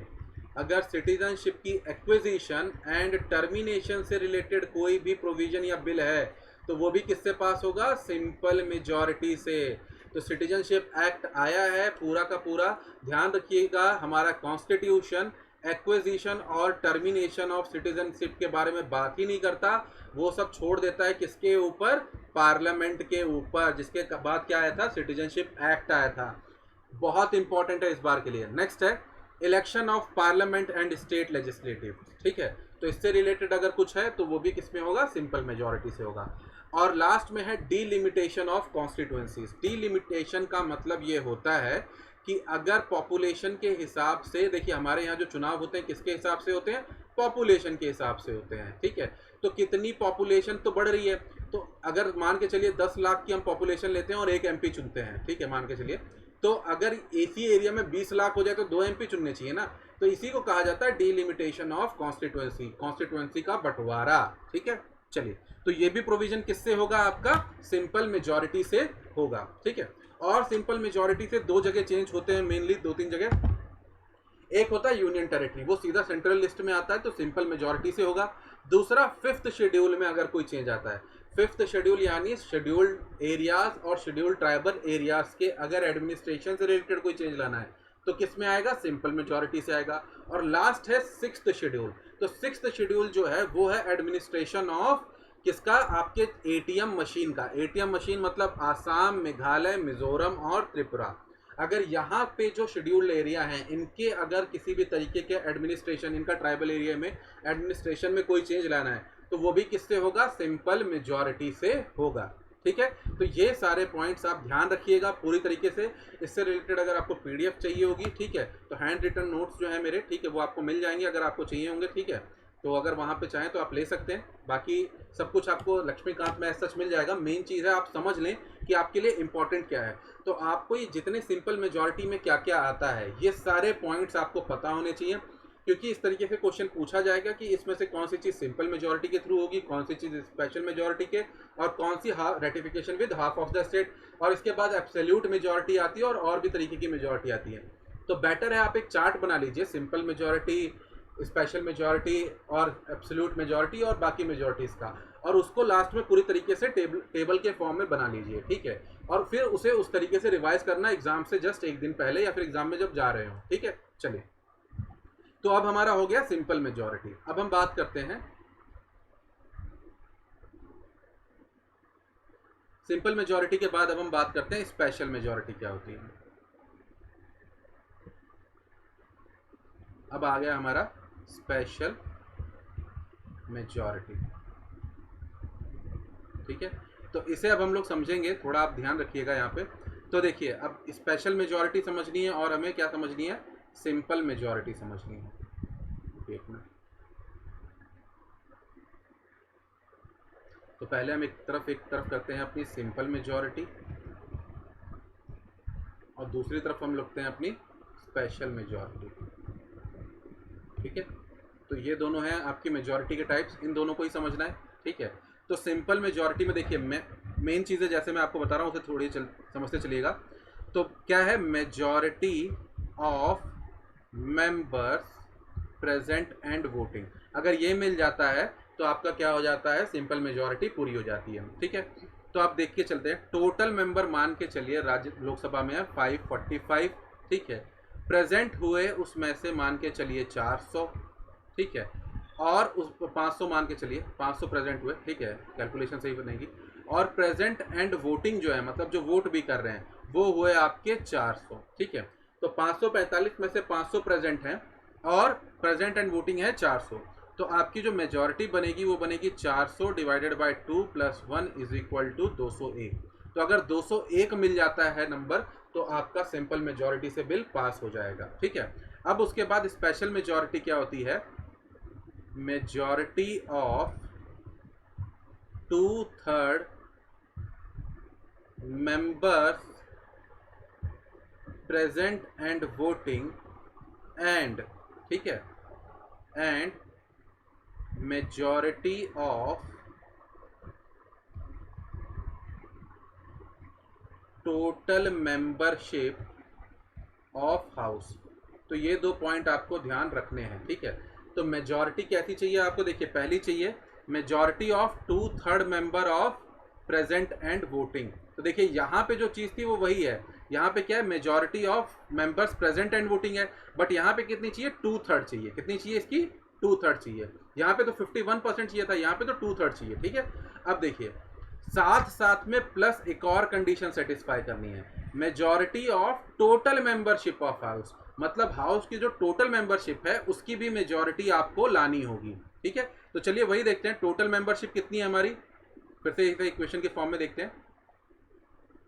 S1: अगर सिटीजनशिप की एक्विजिशन एंड टर्मिनेशन से रिलेटेड कोई भी प्रोविजन या बिल है तो वो भी किससे पास होगा, सिंपल मेजॉरिटी से। तो सिटीजनशिप एक्ट आया है पूरा का पूरा, ध्यान रखिएगा, हमारा कॉन्स्टिट्यूशन एक्विजिशन और टर्मिनेशन ऑफ सिटीजनशिप के बारे में बात ही नहीं करता, वो सब छोड़ देता है किसके ऊपर, पार्लियामेंट के ऊपर, जिसके बाद क्या आया था, सिटीजनशिप एक्ट आया था, बहुत इंपॉर्टेंट है इस बार के लिए। नेक्स्ट है election of parliament and state legislative, ठीक है, तो इससे रिलेटेड अगर कुछ है तो वो भी किसमें होगा, सिंपल मेजॉरिटी से होगा। और लास्ट में है डीलिमिटेशन ऑफ कॉन्स्टिट्यूएंसीज। डीलिमिटेशन का मतलब ये होता है कि अगर पॉपुलेशन के हिसाब से, देखिए हमारे यहाँ जो चुनाव होते हैं किसके हिसाब से होते हैं, पॉपुलेशन के हिसाब से होते हैं, ठीक है। तो कितनी पॉपुलेशन तो बढ़ रही है, तो अगर मान के चलिए 10 लाख की हम पॉपुलेशन लेते हैं और एक एमपी चुनते हैं, ठीक है, मान के चलिए, तो अगर इसी एरिया में 20 लाख हो जाए तो 2 एमपी चुनने चाहिए ना, तो इसी को कहा जाता है डीलिमिटेशन ऑफ कॉन्स्टिट्यूएंसी, कॉन्स्टिट्यूएंसी का बंटवारा, ठीक है। चलिए, तो ये भी प्रोविजन किससे होगा, आपका सिंपल मेजॉरिटी से होगा, ठीक है। और सिंपल मेजॉरिटी से 2 जगह चेंज होते हैं, मेनली 2-3 जगह, एक होता है यूनियन टेरिटरी, वो सीधा सेंट्रल लिस्ट में आता है तो सिंपल मेजॉरिटी से होगा। दूसरा 5th शेड्यूल में अगर कोई चेंज आता है, 5th शेड्यूल यानी शेड्यूल्ड एरियाज और शेड्यूल्ड ट्राइबल एरियाज के अगर एडमिनिस्ट्रेशन से रिलेटेड कोई चेंज लाना है तो किस में आएगा, सिंपल मेजॉरिटी से आएगा। और लास्ट है 6th शेड्यूल, तो 6th शेड्यूल जो है वो है एडमिनिस्ट्रेशन ऑफ किसका, आपके एटीएम मशीन का। एटीएम मशीन मतलब आसाम, मेघालय, मिजोरम और त्रिपुरा, अगर यहाँ पे जो शेड्यूल्ड एरिया हैं इनके अगर किसी भी तरीके के एडमिनिस्ट्रेशन, इनका ट्राइबल एरिया में एडमिनिस्ट्रेशन में कोई चेंज लाना है तो वो भी किससे होगा, सिंपल मेजॉरिटी से होगा, ठीक है। तो ये सारे पॉइंट्स आप ध्यान रखिएगा पूरी तरीके से। इससे रिलेटेड अगर आपको पीडीएफ चाहिए होगी, ठीक है, तो हैंड रिटन नोट्स जो है मेरे, ठीक है, वो आपको मिल जाएंगे अगर आपको चाहिए होंगे, ठीक है। तो अगर वहाँ पे चाहें तो आप ले सकते हैं, बाकी सब कुछ आपको लक्ष्मीकांत में सच मिल जाएगा। मेन चीज़ है आप समझ लें कि आपके लिए इंपॉर्टेंट क्या है। तो आपको ये जितने सिंपल मेजॉरिटी में क्या क्या आता है ये सारे पॉइंट्स आपको पता होने चाहिए। क्योंकि इस तरीके से क्वेश्चन पूछा जाएगा कि इसमें से कौन सी चीज़ सिंपल मेजोरिटी के थ्रू होगी, कौन सी चीज़ स्पेशल मेजोरिटी के, और कौन सी ratification with half of the state, और इसके बाद एब्सोल्यूट मेजोरिटी आती है और भी तरीके की मेजोरिटी आती है। तो बेटर है आप एक चार्ट बना लीजिए, सिंपल मेजोरिटी, स्पेशल मेजोरिटी और एब्सोल्यूट मेजोरिटी और बाकी मेजोरिटीज़ का, और उसको लास्ट में पूरी तरीके से टेबल के फॉर्म में बना लीजिए, ठीक है। और फिर उसे उस तरीके से रिवाइज करना एग्जाम से जस्ट एक दिन पहले या फिर एग्जाम में जब जा रहे हो, ठीक है। चलिए, तो अब हमारा हो गया सिंपल मेजोरिटी। अब हम बात करते हैं सिंपल मेजोरिटी के बाद अब हम बात करते हैं स्पेशल मेजोरिटी क्या होती है। अब आ गया हमारा स्पेशल मेजोरिटी, ठीक है। तो इसे अब हम लोग समझेंगे, थोड़ा आप ध्यान रखिएगा यहाँ पे। तो देखिए, अब स्पेशल मेजोरिटी समझनी है और हमें क्या समझनी है, सिंपल मेजोरिटी समझनी है। एक मिनट, तो पहले हम एक तरफ करते हैं अपनी सिंपल मेजोरिटी और दूसरी तरफ हम लिखते हैं अपनी स्पेशल मेजोरिटी, ठीक है। तो ये दोनों हैं आपकी मेजोरिटी के टाइप्स, इन दोनों को ही समझना है, ठीक है। तो सिंपल मेजोरिटी में देखिए, मेन चीज़ें जैसे मैं आपको बता रहा हूँ उसे थोड़ी समझते चलिएगा। तो क्या है, majority of members present and voting, अगर ये मिल जाता है तो आपका क्या हो जाता है, सिंपल मेजोरिटी पूरी हो जाती है, ठीक है। तो आप देख के चलते हैं, टोटल मेंबर मान के चलिए राज्य लोकसभा में है 545, ठीक है। प्रेजेंट हुए उसमें से मान के चलिए 400, ठीक है, और उस 500 मान के चलिए 500 प्रेजेंट हुए, ठीक है, कैलकुलेशन सही बनेगी। और प्रेजेंट एंड वोटिंग जो है, मतलब जो वोट भी कर रहे हैं, वो हुए आपके 400, ठीक है। तो 545 में से 500 प्रेजेंट हैं और प्रेजेंट एंड वोटिंग है 400, तो आपकी जो मेजॉरिटी बनेगी वो बनेगी 400 divided by 2 plus 1 is equal to 201। तो अगर 201 मिल जाता है नंबर तो आपका सिंपल मेजॉरिटी से बिल पास हो जाएगा, ठीक है। अब उसके बाद स्पेशल मेजॉरिटी क्या होती है, majority of 2/3 members present and voting and, ठीक है, and majority of total membership of house। तो ये दो पॉइंट आपको ध्यान रखने हैं, ठीक है। तो मेजॉरिटी कैसी चाहिए आपको, देखिए पहली चाहिए majority of 2/3 member of present and voting. तो देखिए यहाँ पे जो चीज़ थी वो वही है, यहाँ पे क्या है, majority of members present and voting है, बट यहाँ पे कितनी चाहिए, 2/3 चाहिए। कितनी चाहिए इसकी, 2/3 चाहिए। यहाँ पे तो 51% चाहिए था, यहाँ पे तो 2/3 चाहिए, ठीक है। अब देखिए, साथ साथ में प्लस एक और कंडीशन सेटिस्फाई करनी है, majority of total membership of house, मतलब हाउस की जो टोटल मेंबरशिप है उसकी भी मेजॉरिटी आपको लानी होगी, ठीक है। तो चलिए वही देखते हैं, टोटल मेंबरशिप कितनी है हमारी, फिर से इक्वेशन के फॉर्म में देखते हैं।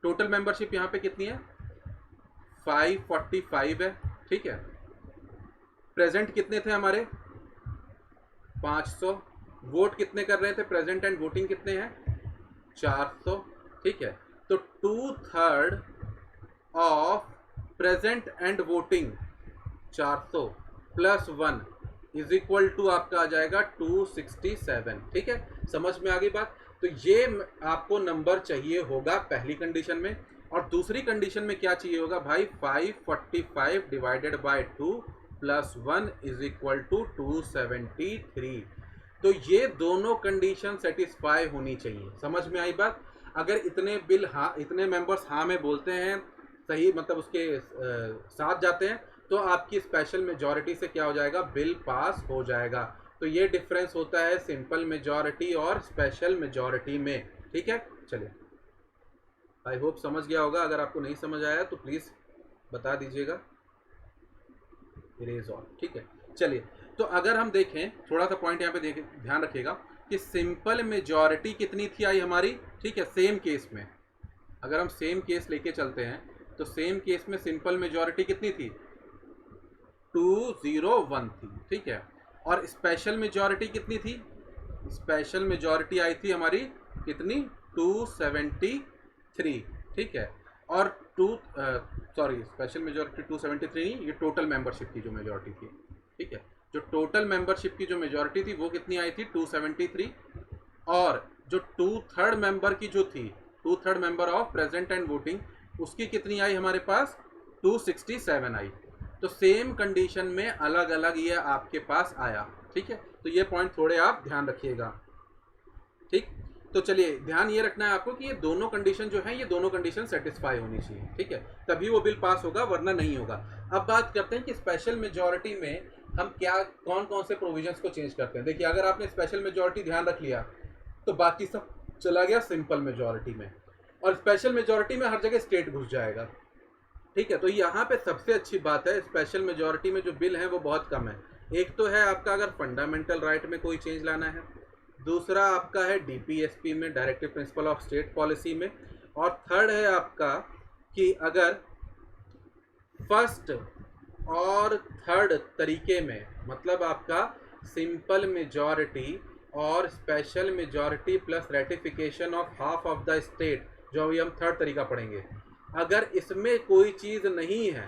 S1: टोटल मेंबरशिप यहाँ पे कितनी है, 545 है, ठीक है। प्रेजेंट कितने थे हमारे, 500। वोट कितने कर रहे थे, प्रेजेंट एंड वोटिंग कितने हैं, 400, ठीक है। तो 2/3 of present and voting 400 plus 1 is equal to आपका आ जाएगा 267, ठीक है। समझ में आ गई बात। तो ये आपको नंबर चाहिए होगा पहली कंडीशन में, और दूसरी कंडीशन में क्या चाहिए होगा भाई, 545 divided by 2 plus 1 is equal to 273। तो ये दोनों कंडीशन सेटिस्फाई होनी चाहिए। समझ में आई बात। अगर इतने बिल हाँ, इतने मेंबर्स हाँ में बोलते हैं, सही मतलब उसके साथ जाते हैं, तो आपकी स्पेशल मेजॉरिटी से क्या हो जाएगा, बिल पास हो जाएगा। तो ये डिफरेंस होता है सिंपल मेजॉरिटी और स्पेशल मेजॉरिटी में, ठीक है। चलिए, आई होप समझ गया होगा। अगर आपको नहीं समझ आया तो प्लीज़ बता दीजिएगा, इरेज ऑल, ठीक है। चलिए, तो अगर हम देखें, थोड़ा सा पॉइंट यहाँ पे देखें, ध्यान रखिएगा कि सिंपल मेजॉरिटी कितनी थी आई हमारी, ठीक है। सेम केस में अगर हम सेम केस लेके चलते हैं तो सेम केस में सिंपल मेजॉरिटी कितनी थी, 201 थी, ठीक है। और स्पेशल मेजॉरिटी कितनी थी, स्पेशल मेजॉरिटी आई थी हमारी कितनी, 273, ठीक है। और स्पेशल मेजॉरिटी 273 नहीं, ये टोटल मेंबरशिप की जो मेजॉरिटी थी, ठीक है। जो टोटल मेंबरशिप की जो मेजॉरिटी थी वो कितनी आई थी 273, और जो 2/3 मेंबर की जो थी 2/3 member of present and voting उसकी कितनी आई हमारे पास 267 आई। तो सेम कंडीशन में अलग अलग ये आपके पास आया। ठीक है, तो ये पॉइंट थोड़े आप ध्यान रखिएगा। ठीक, तो चलिए ध्यान ये रखना है आपको कि ये दोनों कंडीशन जो है ये दोनों कंडीशन सेटिस्फाई होनी चाहिए। ठीक है, तभी वो बिल पास होगा, वरना नहीं होगा। अब बात करते हैं कि स्पेशल मेजॉरिटी में हम क्या कौन कौन से प्रोविजंस को चेंज करते हैं। देखिए, अगर आपने स्पेशल मेजॉरिटी ध्यान रख लिया तो बाकी सब चला गया सिंपल मेजॉरिटी में, और स्पेशल मेजॉरिटी में हर जगह स्टेट घुस जाएगा। ठीक है, तो यहाँ पे सबसे अच्छी बात है स्पेशल मेजॉरिटी में जो बिल है वो बहुत कम है। एक तो है आपका अगर फंडामेंटल राइट में कोई चेंज लाना है, दूसरा आपका है डीपीएसपी में directive principle of state policy में, और थर्ड है आपका कि अगर फर्स्ट और थर्ड तरीके में, मतलब आपका सिंपल मेजॉरिटी और special majority plus ratification of half of the state, जो अभी हम थर्ड तरीका पढ़ेंगे, अगर इसमें कोई चीज़ नहीं है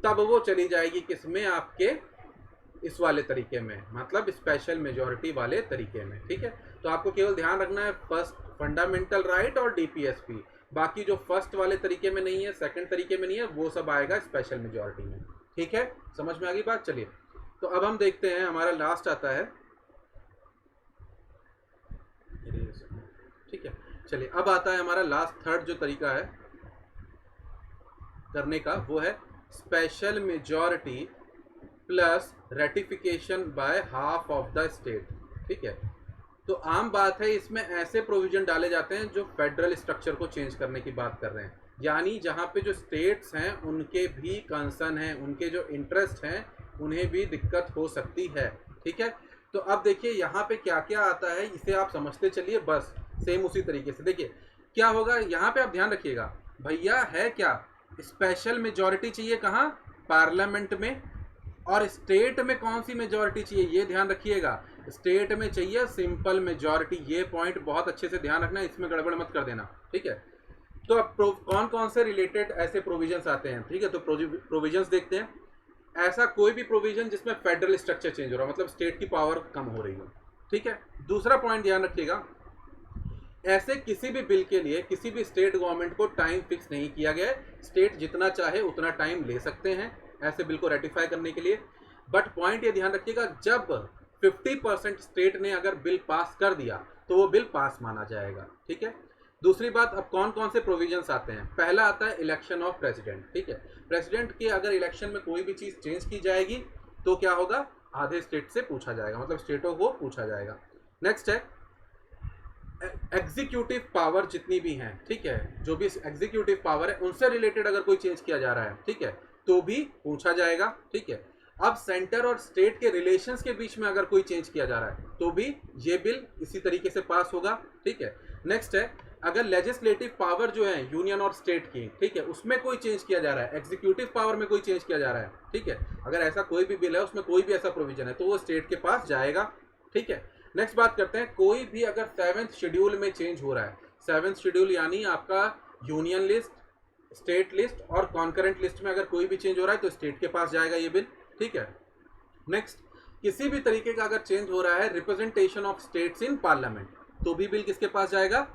S1: तब वो चली जाएगी किसमें, आपके इस वाले तरीके में, मतलब स्पेशल मेजॉरिटी वाले तरीके में। ठीक है, तो आपको केवल ध्यान रखना है फर्स्ट फंडामेंटल राइट और डीपीएसपी, बाकी जो फर्स्ट वाले तरीके में नहीं है, सेकंड तरीके में नहीं है, वो सब आएगा स्पेशल मेजॉरिटी में। ठीक है, समझ में आ गई बात। चलिए, तो अब हम देखते हैं हमारा लास्ट आता है। ठीक है, चलिए अब आता है हमारा लास्ट थर्ड जो तरीका है करने का, वो है special majority plus ratification by half of the state. ठीक है, तो आम बात है इसमें ऐसे प्रोविजन डाले जाते हैं जो फेडरल स्ट्रक्चर को चेंज करने की बात कर रहे हैं, यानी जहाँ पे जो स्टेट्स हैं उनके भी कंसर्न हैं, उनके जो इंटरेस्ट हैं उन्हें भी दिक्कत हो सकती है। ठीक है, तो अब देखिए यहाँ पे क्या क्या आता है, इसे आप समझते चलिए, बस सेम उसी तरीके से। देखिए क्या होगा, यहाँ पे आप ध्यान रखिएगा भैया, है क्या स्पेशल मेजॉरिटी चाहिए कहाँ, पार्लियामेंट में, और स्टेट में कौन सी मेजॉरिटी चाहिए ये ध्यान रखिएगा, स्टेट में चाहिए सिंपल मेजॉरिटी। ये पॉइंट बहुत अच्छे से ध्यान रखना, इसमें गड़बड़ मत कर देना। ठीक है, तो अब कौन कौन से रिलेटेड ऐसे प्रोविजंस आते हैं। ठीक है, तो प्रोविजंस देखते हैं। ऐसा कोई भी प्रोविजन जिसमें फेडरल स्ट्रक्चर चेंज हो रहा है, मतलब स्टेट की पावर कम हो रही हो। ठीक है, दूसरा पॉइंट ध्यान रखिएगा, ऐसे किसी भी बिल के लिए किसी भी स्टेट गवर्नमेंट को टाइम फिक्स नहीं किया गया है, स्टेट जितना चाहे उतना टाइम ले सकते हैं ऐसे बिल को रेटिफाई करने के लिए। बट पॉइंट ये ध्यान रखिएगा, जब 50% स्टेट ने अगर बिल पास कर दिया तो वो बिल पास माना जाएगा। ठीक है, दूसरी बात, अब कौन कौन से प्रोविजंस आते हैं। पहला आता है इलेक्शन ऑफ प्रेसिडेंट। ठीक है, प्रेसिडेंट की अगर इलेक्शन में कोई भी चीज़ चेंज की जाएगी तो क्या होगा, आधे स्टेट से पूछा जाएगा, मतलब स्टेटों को पूछा जाएगा। नेक्स्ट है एग्जीक्यूटिव पावर जितनी भी हैं, ठीक है, जो भी एग्जीक्यूटिव पावर है उनसे रिलेटेड अगर कोई चेंज किया जा रहा है, ठीक है, तो भी पूछा जाएगा। ठीक है, अब सेंटर और स्टेट के रिलेशंस के बीच में अगर कोई चेंज किया जा रहा है तो भी ये बिल इसी तरीके से पास होगा। ठीक है, नेक्स्ट है अगर लेजिस्लेटिव पावर जो है यूनियन और स्टेट की, ठीक है, उसमें कोई चेंज किया जा रहा है, एग्जीक्यूटिव पावर में कोई चेंज किया जा रहा है, ठीक है, अगर ऐसा कोई भी बिल है उसमें कोई भी ऐसा प्रोविजन है तो वो स्टेट के पास जाएगा। ठीक है, नेक्स्ट बात करते हैं, कोई भी अगर 7th शेड्यूल में चेंज हो रहा है, 7th शेड्यूल यानी आपका यूनियन लिस्ट, स्टेट लिस्ट और कॉन्करेंट लिस्ट में अगर कोई भी चेंज हो रहा है तो स्टेट के पास जाएगा ये बिल। ठीक है, नेक्स्ट किसी भी तरीके का अगर चेंज हो रहा है representation of states in parliament, तो भी बिल किसके पास जाएगा,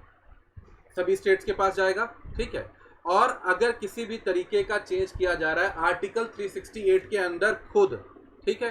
S1: सभी स्टेट्स के पास जाएगा। ठीक है, और अगर किसी भी तरीके का चेंज किया जा रहा है आर्टिकल 368 के अंदर खुद, ठीक है,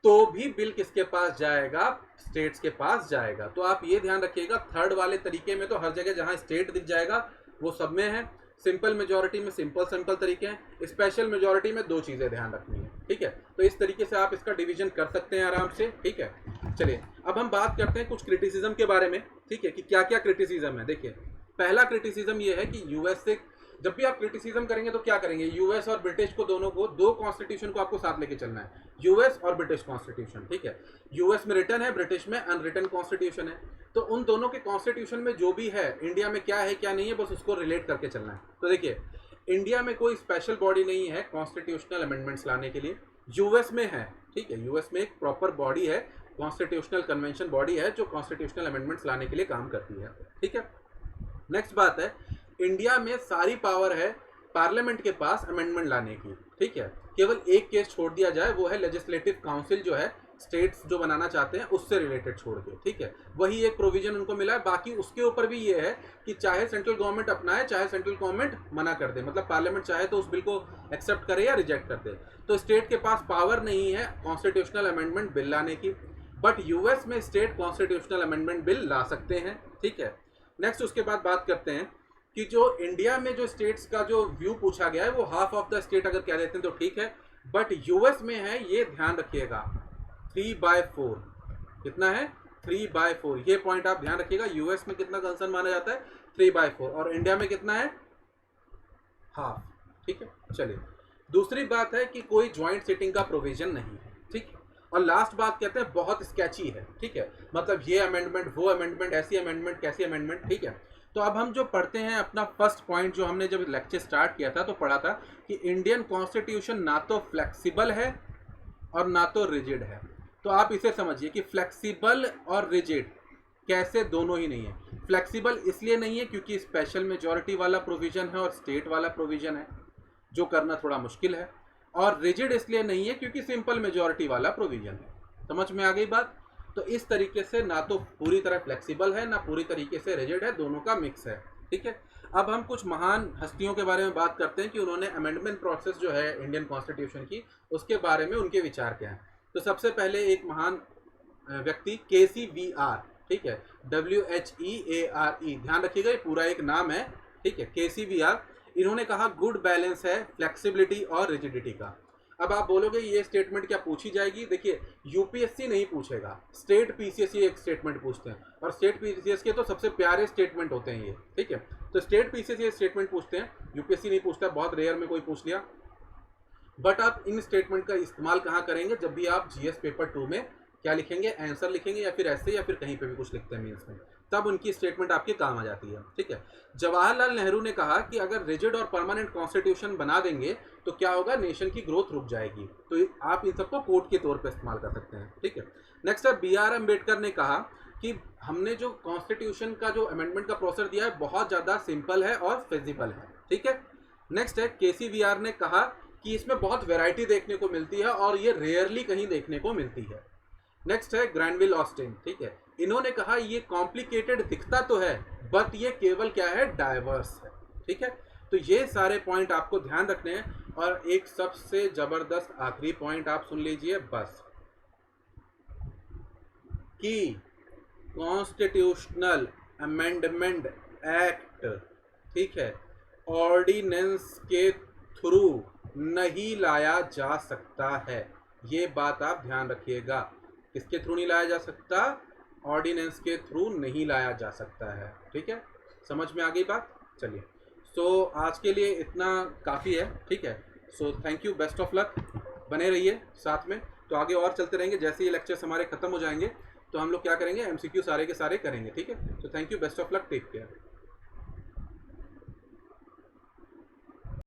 S1: तो भी बिल किसके पास जाएगा, स्टेट्स के पास जाएगा। तो आप ये ध्यान रखिएगा, थर्ड वाले तरीके में तो हर जगह जहां स्टेट दिख जाएगा वो सब में है, सिंपल मेजॉरिटी में सिंपल तरीके हैं, स्पेशल मेजॉरिटी में दो चीज़ें ध्यान रखनी है। ठीक है, तो इस तरीके से आप इसका डिवीजन कर सकते हैं आराम से। ठीक है, चलिए अब हम बात करते हैं कुछ क्रिटिसिज्म के बारे में। ठीक है, कि क्या क्या क्रिटिसिज्म है। देखिए पहला क्रिटिसिज्म ये है कि यूएस से जब भी आप क्रिटिसिज्म करेंगे तो क्या करेंगे, यूएस और ब्रिटिश को दोनों को, दो कॉन्स्टिट्यूशन को आपको साथ लेके चलना है, यूएस और ब्रिटिश कॉन्स्टिट्यूशन। ठीक है, यूएस में रिटन है, ब्रिटिश में अनरिटन कॉन्स्टिट्यूशन है, तो उन दोनों के कॉन्स्टिट्यूशन में जो भी है इंडिया में क्या है क्या नहीं है बस उसको रिलेट करके चलना है। तो देखिए इंडिया में कोई स्पेशल बॉडी नहीं है कॉन्स्टिट्यूशनल अमेंडमेंट्स लाने के लिए, यूएस में है। ठीक है, यूएस में एक प्रॉपर बॉडी है, कॉन्स्टिट्यूशनल कन्वेंशन बॉडी है जो कॉन्स्टिट्यूशनल अमेंडमेंट्स लाने के लिए काम करती है। ठीक है, नेक्स्ट बात है, इंडिया में सारी पावर है पार्लियामेंट के पास अमेंडमेंट लाने की। ठीक है, केवल एक केस छोड़ दिया जाए, वो है लेजिस्लेटिव काउंसिल जो है स्टेट्स जो बनाना चाहते हैं उससे रिलेटेड छोड़ के, ठीक है, वही एक प्रोविजन उनको मिला है। बाकी उसके ऊपर भी ये है कि चाहे सेंट्रल गवर्नमेंट अपनाए चाहे सेंट्रल गवर्नमेंट मना कर दे, मतलब पार्लियामेंट चाहे तो उस बिल को एक्सेप्ट करे या रिजेक्ट कर दे, तो स्टेट के पास पावर नहीं है कॉन्स्टिट्यूशनल अमेंडमेंट बिल लाने की। बट यूएस में स्टेट कॉन्स्टिट्यूशनल अमेंडमेंट बिल ला सकते हैं, ठीक है। नेक्स्ट उसके बाद बात करते हैं कि जो इंडिया में जो स्टेट्स का जो व्यू पूछा गया है वो हाफ ऑफ द स्टेट अगर कह देते हैं तो ठीक है, बट यूएस में है, ये ध्यान रखिएगा 3/4, कितना है 3/4, ये पॉइंट आप ध्यान रखिएगा। यूएस में कितना कंसर्न माना जाता है 3/4 और इंडिया में कितना है हाफ, ठीक है। चलिए दूसरी बात है कि कोई ज्वाइंट सिटिंग का प्रोविजन नहीं है, ठीक है। और लास्ट बात कहते हैं बहुत स्केची है, ठीक है, मतलब ये अमेंडमेंट वो अमेंडमेंट ऐसी अमेंडमेंट कैसी अमेंडमेंट, ठीक है। तो अब हम जो पढ़ते हैं अपना फर्स्ट पॉइंट जो हमने जब लेक्चर स्टार्ट किया था तो पढ़ा था कि इंडियन कॉन्स्टिट्यूशन ना तो फ्लेक्सिबल है और ना तो रिजिड है। तो आप इसे समझिए कि फ्लेक्सिबल और रिजिड कैसे, दोनों ही नहीं है। फ्लेक्सिबल इसलिए नहीं है क्योंकि स्पेशल मेजॉरिटी वाला प्रोविजन है और स्टेट वाला प्रोविजन है जो करना थोड़ा मुश्किल है, और रिजिड इसलिए नहीं है क्योंकि सिंपल मेजॉरिटी वाला प्रोविजन है। समझ में आ गई बात? तो इस तरीके से ना तो पूरी तरह फ्लेक्सिबल है ना पूरी तरीके से रिजिड है, दोनों का मिक्स है, ठीक है। अब हम कुछ महान हस्तियों के बारे में बात करते हैं कि उन्होंने अमेंडमेंट प्रोसेस जो है इंडियन कॉन्स्टिट्यूशन की उसके बारे में उनके विचार क्या हैं। तो सबसे पहले एक महान व्यक्ति KCVR, ठीक है, WHEARE, ध्यान रखिएगा ये पूरा एक नाम है, ठीक है, KCVR। इन्होंने कहा गुड बैलेंस है फ्लेक्सिबिलिटी और रिजिडिटी का। अब आप बोलोगे ये स्टेटमेंट क्या पूछी जाएगी? देखिए यूपीएससी नहीं पूछेगा, स्टेट पीसीएस ये एक स्टेटमेंट पूछते हैं और स्टेट पीसीएस के तो सबसे प्यारे स्टेटमेंट होते हैं ये, ठीक है। तो स्टेट पीसीएस ये स्टेटमेंट पूछते हैं, यूपीएससी नहीं पूछता, बहुत रेयर में कोई पूछ लिया। बट आप इन स्टेटमेंट का इस्तेमाल कहाँ करेंगे? जब भी आप जीएस पेपर 2 में क्या लिखेंगे, आंसर लिखेंगे या फिर ऐसे या फिर कहीं पे भी कुछ लिखते हैं मीन्स में, तब उनकी स्टेटमेंट आपके काम आ जाती है, ठीक है। जवाहरलाल नेहरू ने कहा कि अगर रिजिड और परमानेंट कॉन्स्टिट्यूशन बना देंगे तो क्या होगा, नेशन की ग्रोथ रुक जाएगी। तो आप इन सबको कोट के तौर पे इस्तेमाल कर सकते हैं, ठीक है। नेक्स्ट है BR अम्बेडकर ने कहा कि हमने जो कॉन्स्टिट्यूशन का जो अमेंडमेंट का प्रोसेस दिया है बहुत ज़्यादा सिंपल है और फिजिबल है, ठीक है। नेक्स्ट है KCVR ने कहा कि इसमें बहुत वैरायटी देखने को मिलती है और ये रेयरली कहीं देखने को मिलती है। नेक्स्ट है ग्रैनविल ऑस्टिन, ठीक है, इन्होंने कहा ये कॉम्प्लिकेटेड दिखता तो है बट ये केवल क्या है, डाइवर्स है, ठीक है। तो ये सारे पॉइंट आपको ध्यान रखने हैं। और एक सबसे जबरदस्त आखिरी पॉइंट आप सुन लीजिए बस, कि कॉन्स्टिट्यूशनल अमेंडमेंट एक्ट, ठीक है, ऑर्डिनेंस के थ्रू नहीं लाया जा सकता है। ये बात आप ध्यान रखिएगा, किसके थ्रू नहीं लाया जा सकता? ऑर्डिनेंस के थ्रू नहीं लाया जा सकता है, ठीक है। समझ में आ गई बात? चलिए, सो आज के लिए इतना काफ़ी है, ठीक है। So thank you, best of luck, बने रहिए साथ में। तो आगे और चलते रहेंगे, जैसे ये लेक्चर्स हमारे ख़त्म हो जाएंगे तो हम लोग क्या करेंगे, MCQ सारे के सारे करेंगे, ठीक है। तो thank you, best of luck, take care.